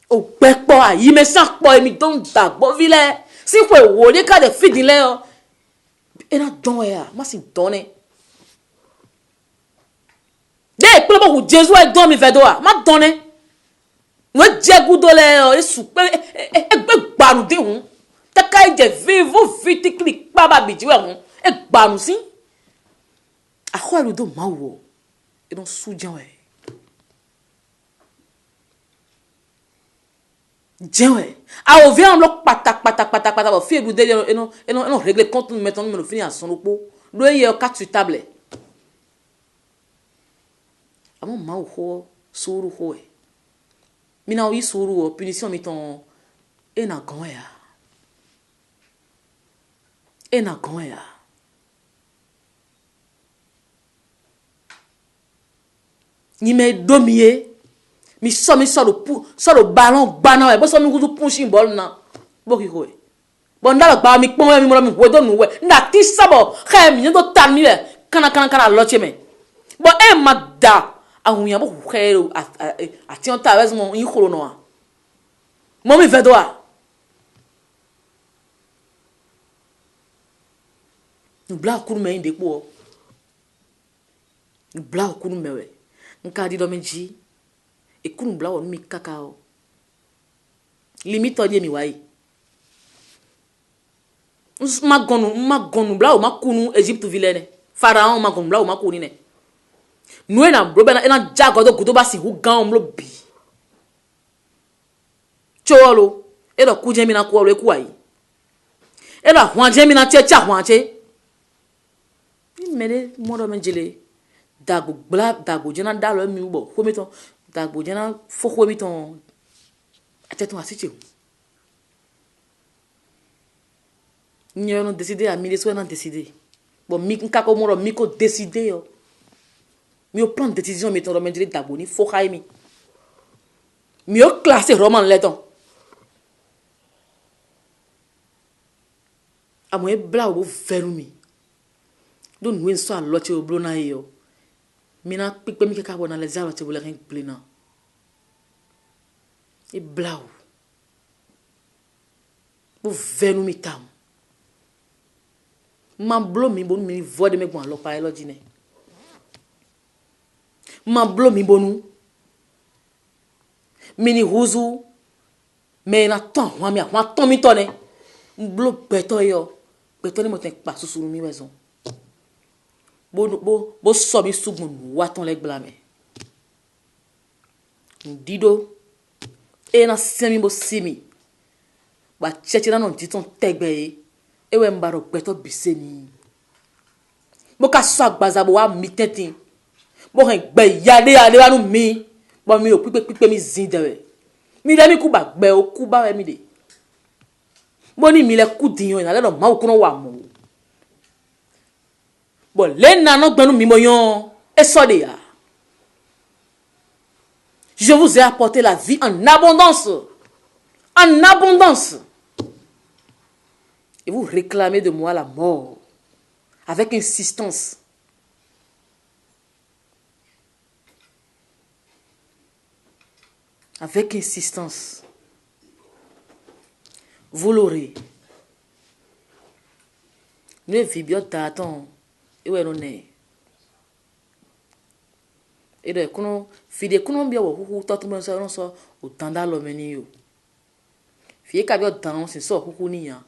Au bec bois, il me sent pas mi don da bovile. Si vous voulez cas de fidèle. Et là don ya, moi c'est donné. Dès que vous Jésus est dans mes vedoa, m'a donné. Nous Dieu dolé et soupe et banou de on. Ta caille de vivo vite clic baba bidji on et banou si. A quoi le do mawo et donc soudian ouais. Dieu ouais. A ouvert un bloc patak fait nous et non régler compte nous mettons nous finir à son repos. Le hier 4 sur table. Amon ma ho suru ho e mina wi suru o punition mi ton e na gon ya ni me domie mi so le ballon bana e bo so mi kuzu punching ball na bo ki ho e bon ndala ba mi pon mi mo mi wo do nu we nda ti sabo kha mi do tan mi le kana lo che me bon e magda awunya bo khero ation ta wes mo yin kholo no mo mi vedoa nous bla cour me inde po bla okunu mewe nka di do meji ekunu bla wonu mi kakao limite odi mi wai ma gonu bla o makunu Egypte vilaine pharaon ma gonu bla o makuni ne nous na bro na ena jago do gudo ba si hu gan mlo bi cholo e do ku je mi na ko lo eku ai e do hwan je mi na che cha hwan che ni mele mo do menjele dago jena dalo mi ubo ko mi ton dago jena fo ko mi ton ateton asiche ni on décider à mi so na décider bon mi nka ko mo ro mi ko décider yo mi o prendre décision mi ton do menjele dago ni fo kai mi o classer roman leton amo e bla o veru mi don wen so a loche o blo na yo mina pipe mi ke ka bona le zalo te bole ring plena e bla o veru mi tam ma blo mi bonu mi vode me gwan lo pa elo jine ma blo mi bonu mini huzu me na ton wa mi a ton mi tone blo beto yo beto ni mo ten pa susuru mi wezon bo so mi sugun wa ton leg blame dido e na semi bo simi ba cheche na non titon tegbe e we mbaro beto biseni mo ka so agbaza bo wa mi tetin bo hen gbe yade wa nu mi bo mi o pipe mi zindere mi le mi ku ba gbe o ku ba we mi de bo ni mi le ku diyan na le do ma o kuno wa mo bon les nanos gbenu mi moyon et so de ya je vous ai apporté la vie en abondance et vous réclamez de moi la mort avec insistance vous l'aurez nous vivons d'attendre ewe no ne ede kuno fide kuno bia wo huhu totu mo so o tanda lo meni yo fie ka bia dan se so huhu ni ya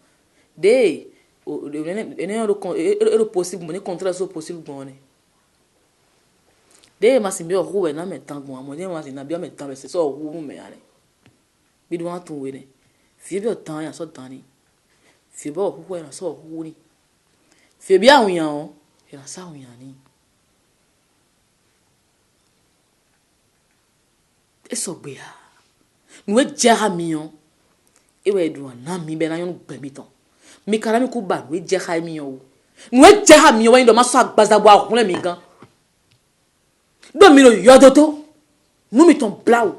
de o ene ro possible mo ni contrat so possible bon ne de ma simbi o huwe na me tan bon mo de ma sin na bia me tan se so huhu me ale bi do wan tun we ne fie bia dan ya so dan ni fie bia o huhu na so huhu ni fie bia hu yan o ela sa uyani eso gbea nu e jaha mion e we do na mi be na yon gbe mi ton mi kara mi ku ba nu e jaha mion o nu e jaha mion wa ndo ma so agbaza bo ahun le mi gan do mi lo yodoto nu mi ton blau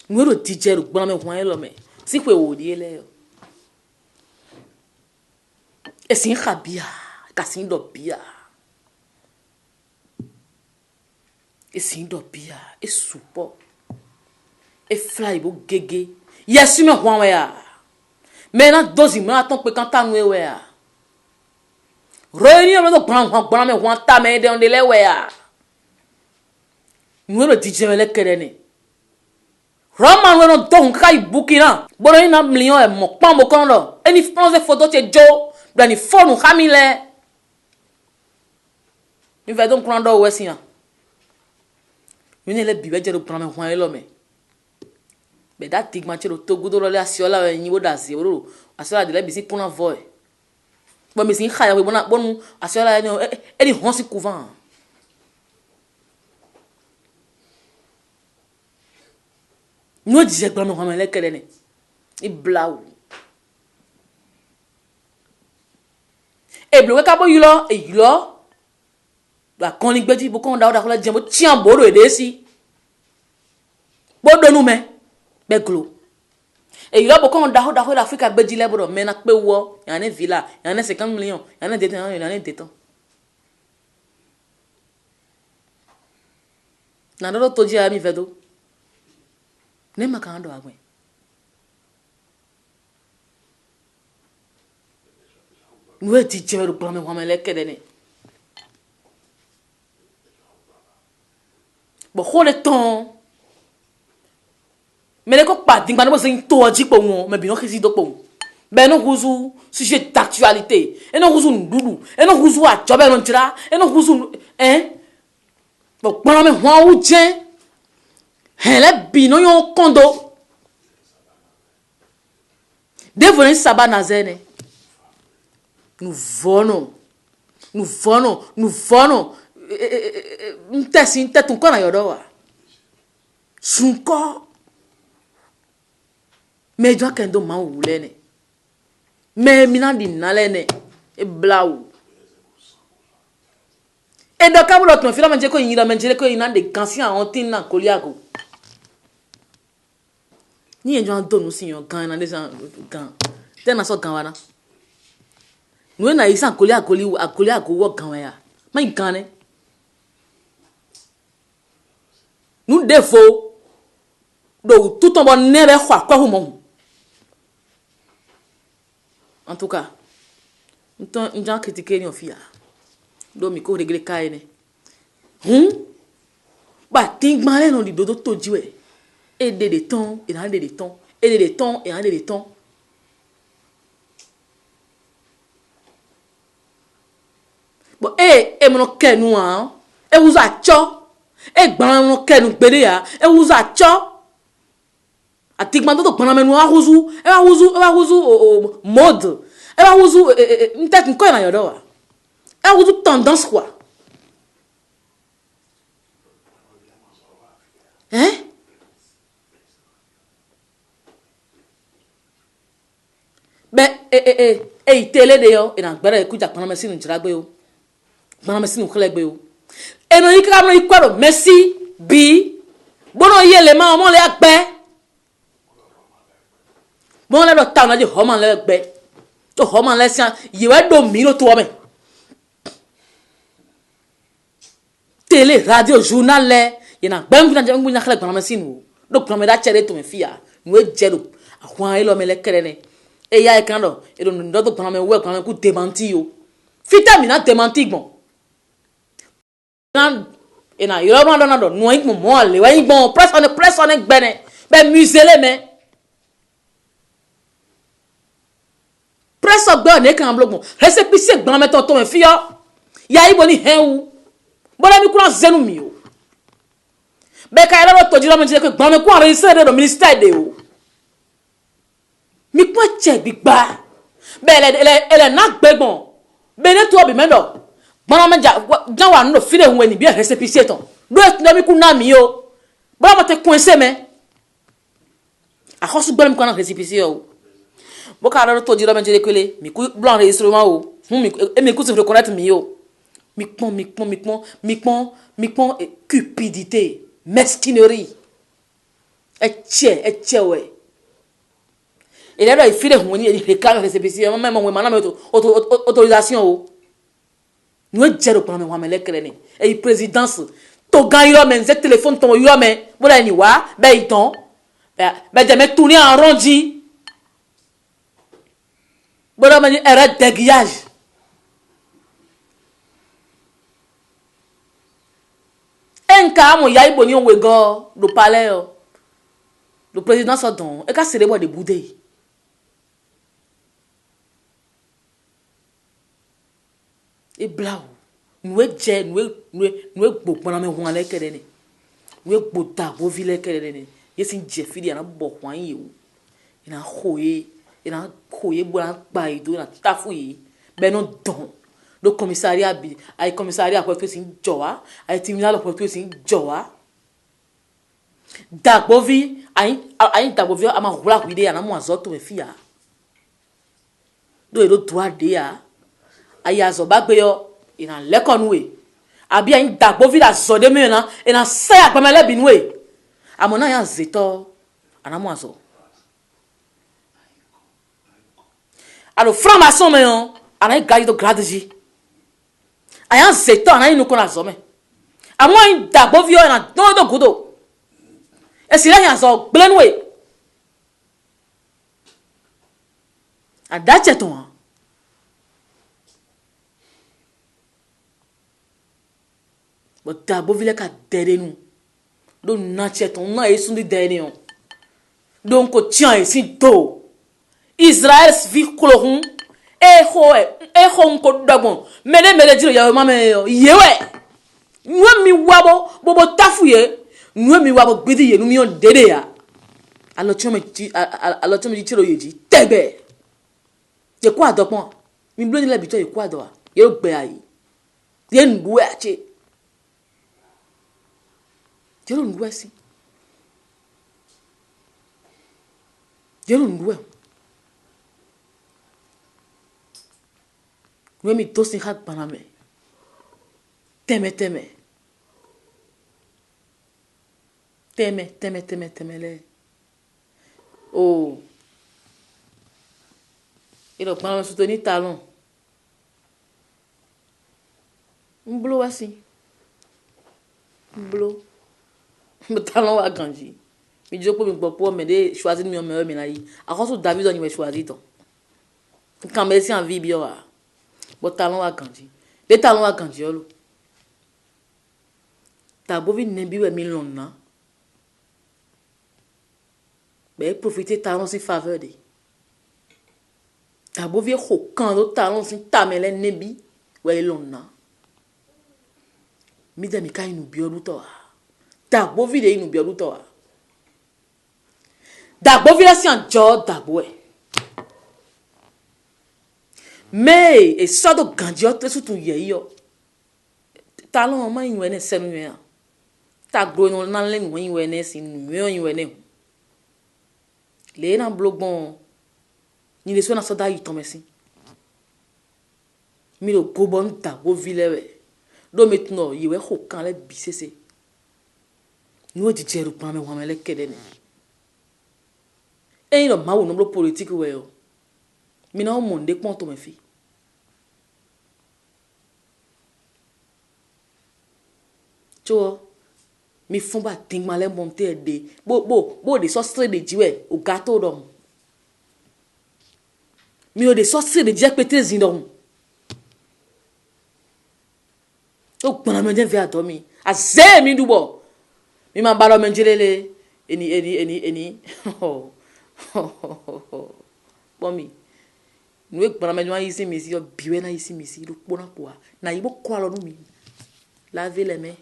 nu ro DJ ro gbona me hwan e lo me si pe wo di ele yo esin khabia kasin do bia esin do bia e supo e fly bo gege yesu me hwan we ya me na dozi me aton pe kan tanu e we ya roini me do gbona me hwan ta me de on de le we ya nu ro DJ me le kere ni Roman we no don kai bukina boro ina million e mo pambo kondo eni France photo che jo Blani phone Hamile. Mi va donc prendre au Wessia. Une le bibe je reprendre moi l'homme. Mais dat tig match le togo do le asiola niveau d'asi oro. Asiola de la bisi pour na voix. Bon mais sin khaya bon asiola eni honsi couvent. Nous disait que nous le kelene. I blau. E bloqué kabo yulo e yulo la konik beti bu kon da la jembo tian bodo e desi bodo nu me be glo e yulo bu kon da la Africa beji le bodo me na pe wo ya ne villa ya ne 50 millions ya ne detan ya ne detan na do to ji ami vedo ne makando agwe nous est dit Dieu le premier moment les kedene bon le temps mais les copains pas dingba no zin to aji po won mais bi no kisi do po ben no huzu sujet d'actualité et no huzu ndudu et no huzu a jobe no tira et no huzu bon pendant me ho ou dien hele bi no yon kondo devenir sabat nazene nous volons ntesi ntetu ko na yodo wa sunko mais doit kendo ma wulene mais mina di nalene e blaou et donc quand l'autre fila manje ko yira manje ko ina de kansi en tin na koliago ni enjo ando no sinyo kan na des kan tena so kan wana nous na isa koliago wo kan ya ma kan ne nous défaut do tout en bon nebe kwa humo en tout cas on gens critiquer ni ofia do mi ko régler kaine ba ting malé non di dodo to jiwe et de temps et dans des temps et des temps et en des temps bon et mon kenu an e vous a cho e gban mon kenu gbede ya e vous a cho atigmando to gban menu a huzu e ba huzu mode e ba huzu peut-être ko na yodo wa e huzu tendance quoi hein ben télé de yo e na gbere ku ja gban mesi nu jiragbe yo gban mesi nu klegbe yo e no yika no ikwaro Messi bi bono yele ma mo le agbe bon le do ta na di homan le gbe to homan le sian yewe do mi lo to me télé radio journal le yena gbem kuna jeng bunya khle gban Messi nu do gban me da chere to me fia nu e jedo ahwan elo me le kerene e ya e kan do e do ndo to gban me we gban me ku démenti yo fita mi na démenti gbon ena yoro ma dona do no ikmo mo le wa igbon press on gbene be musele me press on gbe ne kan blogbon récépissé gban me tonton me fio ya ibo ni henwu bola mi kura zenu mi o be ka ero to jiro me je ko gban me ku enregistrer do ministère de o mi po che gbigba be ele na gbegbon be ne to bi me do bana ma ja wa no file wen ni bi récépissé ton do no mi ku na mi o bana ma te coincé me a khosu gbem ko na récépissé o bo ka ro to jiro me je kele mi ku blanc enregistrement o mi ku se reconnaître mi o mi pon cupidité mesquinerie et ouais et là il file wen ni réclame récépissé même moi ma na autorisation o nous jero pour me wa mele krene e présidence to gan yo men ze téléphone ton yo men bola ni wa be iton be de me tourner en rondi bola mani era dégage enka mo ya ibo ni on we go do palais le président so don e ka sere bo de boudé et blau nous je nous gbogbo na me hu ale kedene nous gbota bo vile kedene yesin je fili na bo hwan yi o ina khoye bo na pa ido na tafu yi be no don do commissariat bi ay commissariat ko sin jowa ay tribunal ko sin jowa dagbovi ay dagbovi ama hula ku ide ya na mo azoto me fia do e do droit de ya aya zo bagbe yo ina lekonwe abi ayin dagbo vida zo de me na ina se apamele binwe amona ya zeto anamo azo alo franc-maçon me on ana gaji do gradeji aya zeto ana inu kona zo me amo ayin dagbo vi yo na do gudo e si la ya zo glenwe adache to But d'abo vile ka dere nous. Donc n'achète on a esu di dere on. Donc o tiens esi do. Israël vit kolorun. Ko dabon. Mele diro ya mama yewe. Nous mi wabo bobo tafuye. Nous mi wabo gbidi ye nous mi on dede ya. Alors tu me dis tiro yeji. Tebe. Ye quoi dopon? Mi bloni la bito ye quoi do? Ye gbe ayi. Ye ngwe ache. Ye lo ngwe si. Ye lo ngwe. Nous mi tosin hak baname. Teme le. Oh. Il a pas soutenir talon. M'blo asi. M'blo. Me talon wa ganji. Mi dijo pour mi popo me de choisir mi meilleur me na yi. A cause David on y choisir ton. Quand merci en vie bio a. Bo talon wa ganji. De talon wa ganji yo. Ta bovi nembi we mi lonna. Ben profiter talon si faveur de. Ta bovi hokan do talon si tamele nembi we lonna. Mi de mi kai nu bio luto. Ta bovi de nu bio luto. Da bovi la si en jo da boe. Mais et ça do gandio te surtout ye yo. Talon ma yin we ne senu ya. Ta gro no nan le yin we ne si nu yin we ne. Le na blogbon ni le so na so da yi ton merci. Mi lo gobon ta bo vilewe. Do maintenant yi we ho kan le bisese. Nous di jeru pa me wa me le kedene. E yin lo ma wo no politique we yo. Mi na o monde pon to me fi. Tu vois, mi font ba ting malé monter de. Bo de sortir de jiwe au gâteau d'homme. Mi o de sortir de diak pété zindom. O pana me den ve adomi. A ze mi dubo. Mi ma balo menjelele eni. Bon mi. Nous ek pana me nwa ici mesi yo biwe na ici mesi lo pona kwa. Na yibo kwa lo mi. Laver les mains.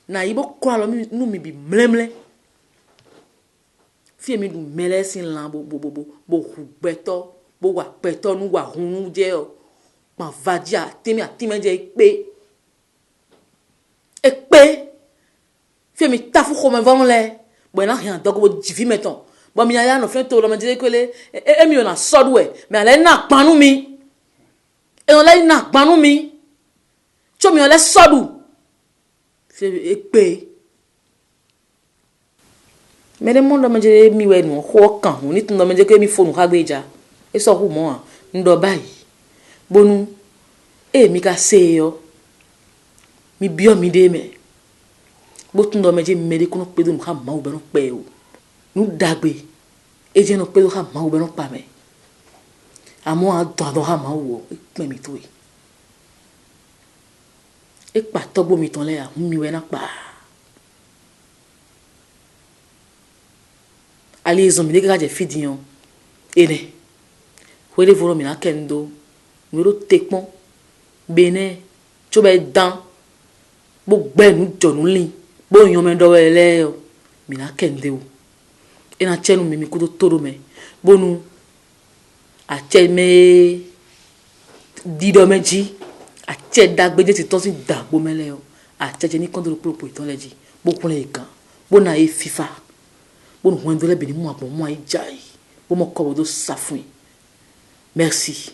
Na yibo kwa lo nu mi bi mlemle. Fi mi du mele sin lan bo hubeto bo wa peto nu wa hunu je o. Ma vadia timi je ekpe. Fi mi tafu ko me von le. Bo na rien dogo bo jivi meton. Bon mi ya no fin to lo me dire que le e mi ona sodwe me ale na panu mi. E on le na panu mi. Cho mi ole sodu. Ekpe. Mais le monde me dit mi we no ho kan ni tun do me dit que mi fonu ha gbeja. E so hu mo ndo bayi. Bonu mi ka se yo. Mi bio mi de me. Bo tun do me dit me de ko no pe do ha ma u be no pe o. Nu dagbe. E je no pe do ha ma u be no pa me. Amo a do ha ma u o. Pe mi to yi. E pa togbo mi ton le a mi we na pa. Ali ezomi de gaje fidion. Ene. Wele voro mi na kendo. Nwero tekpon. Bene. Chobe dan. Bo gbe nu jonu li. Bo yon men do wele o. Mi na kende o. Ena chenu mi kudo toro me. Bonu. A che me. Dido meji. A che dagbe je ti tosi dagbo mele o. A che je ni kondo lo propo iton leji. Bo kunle ikan. Bo na e fifa. Bon, on va beni moi pour moi jai. Pour mon corps de safouin. Merci.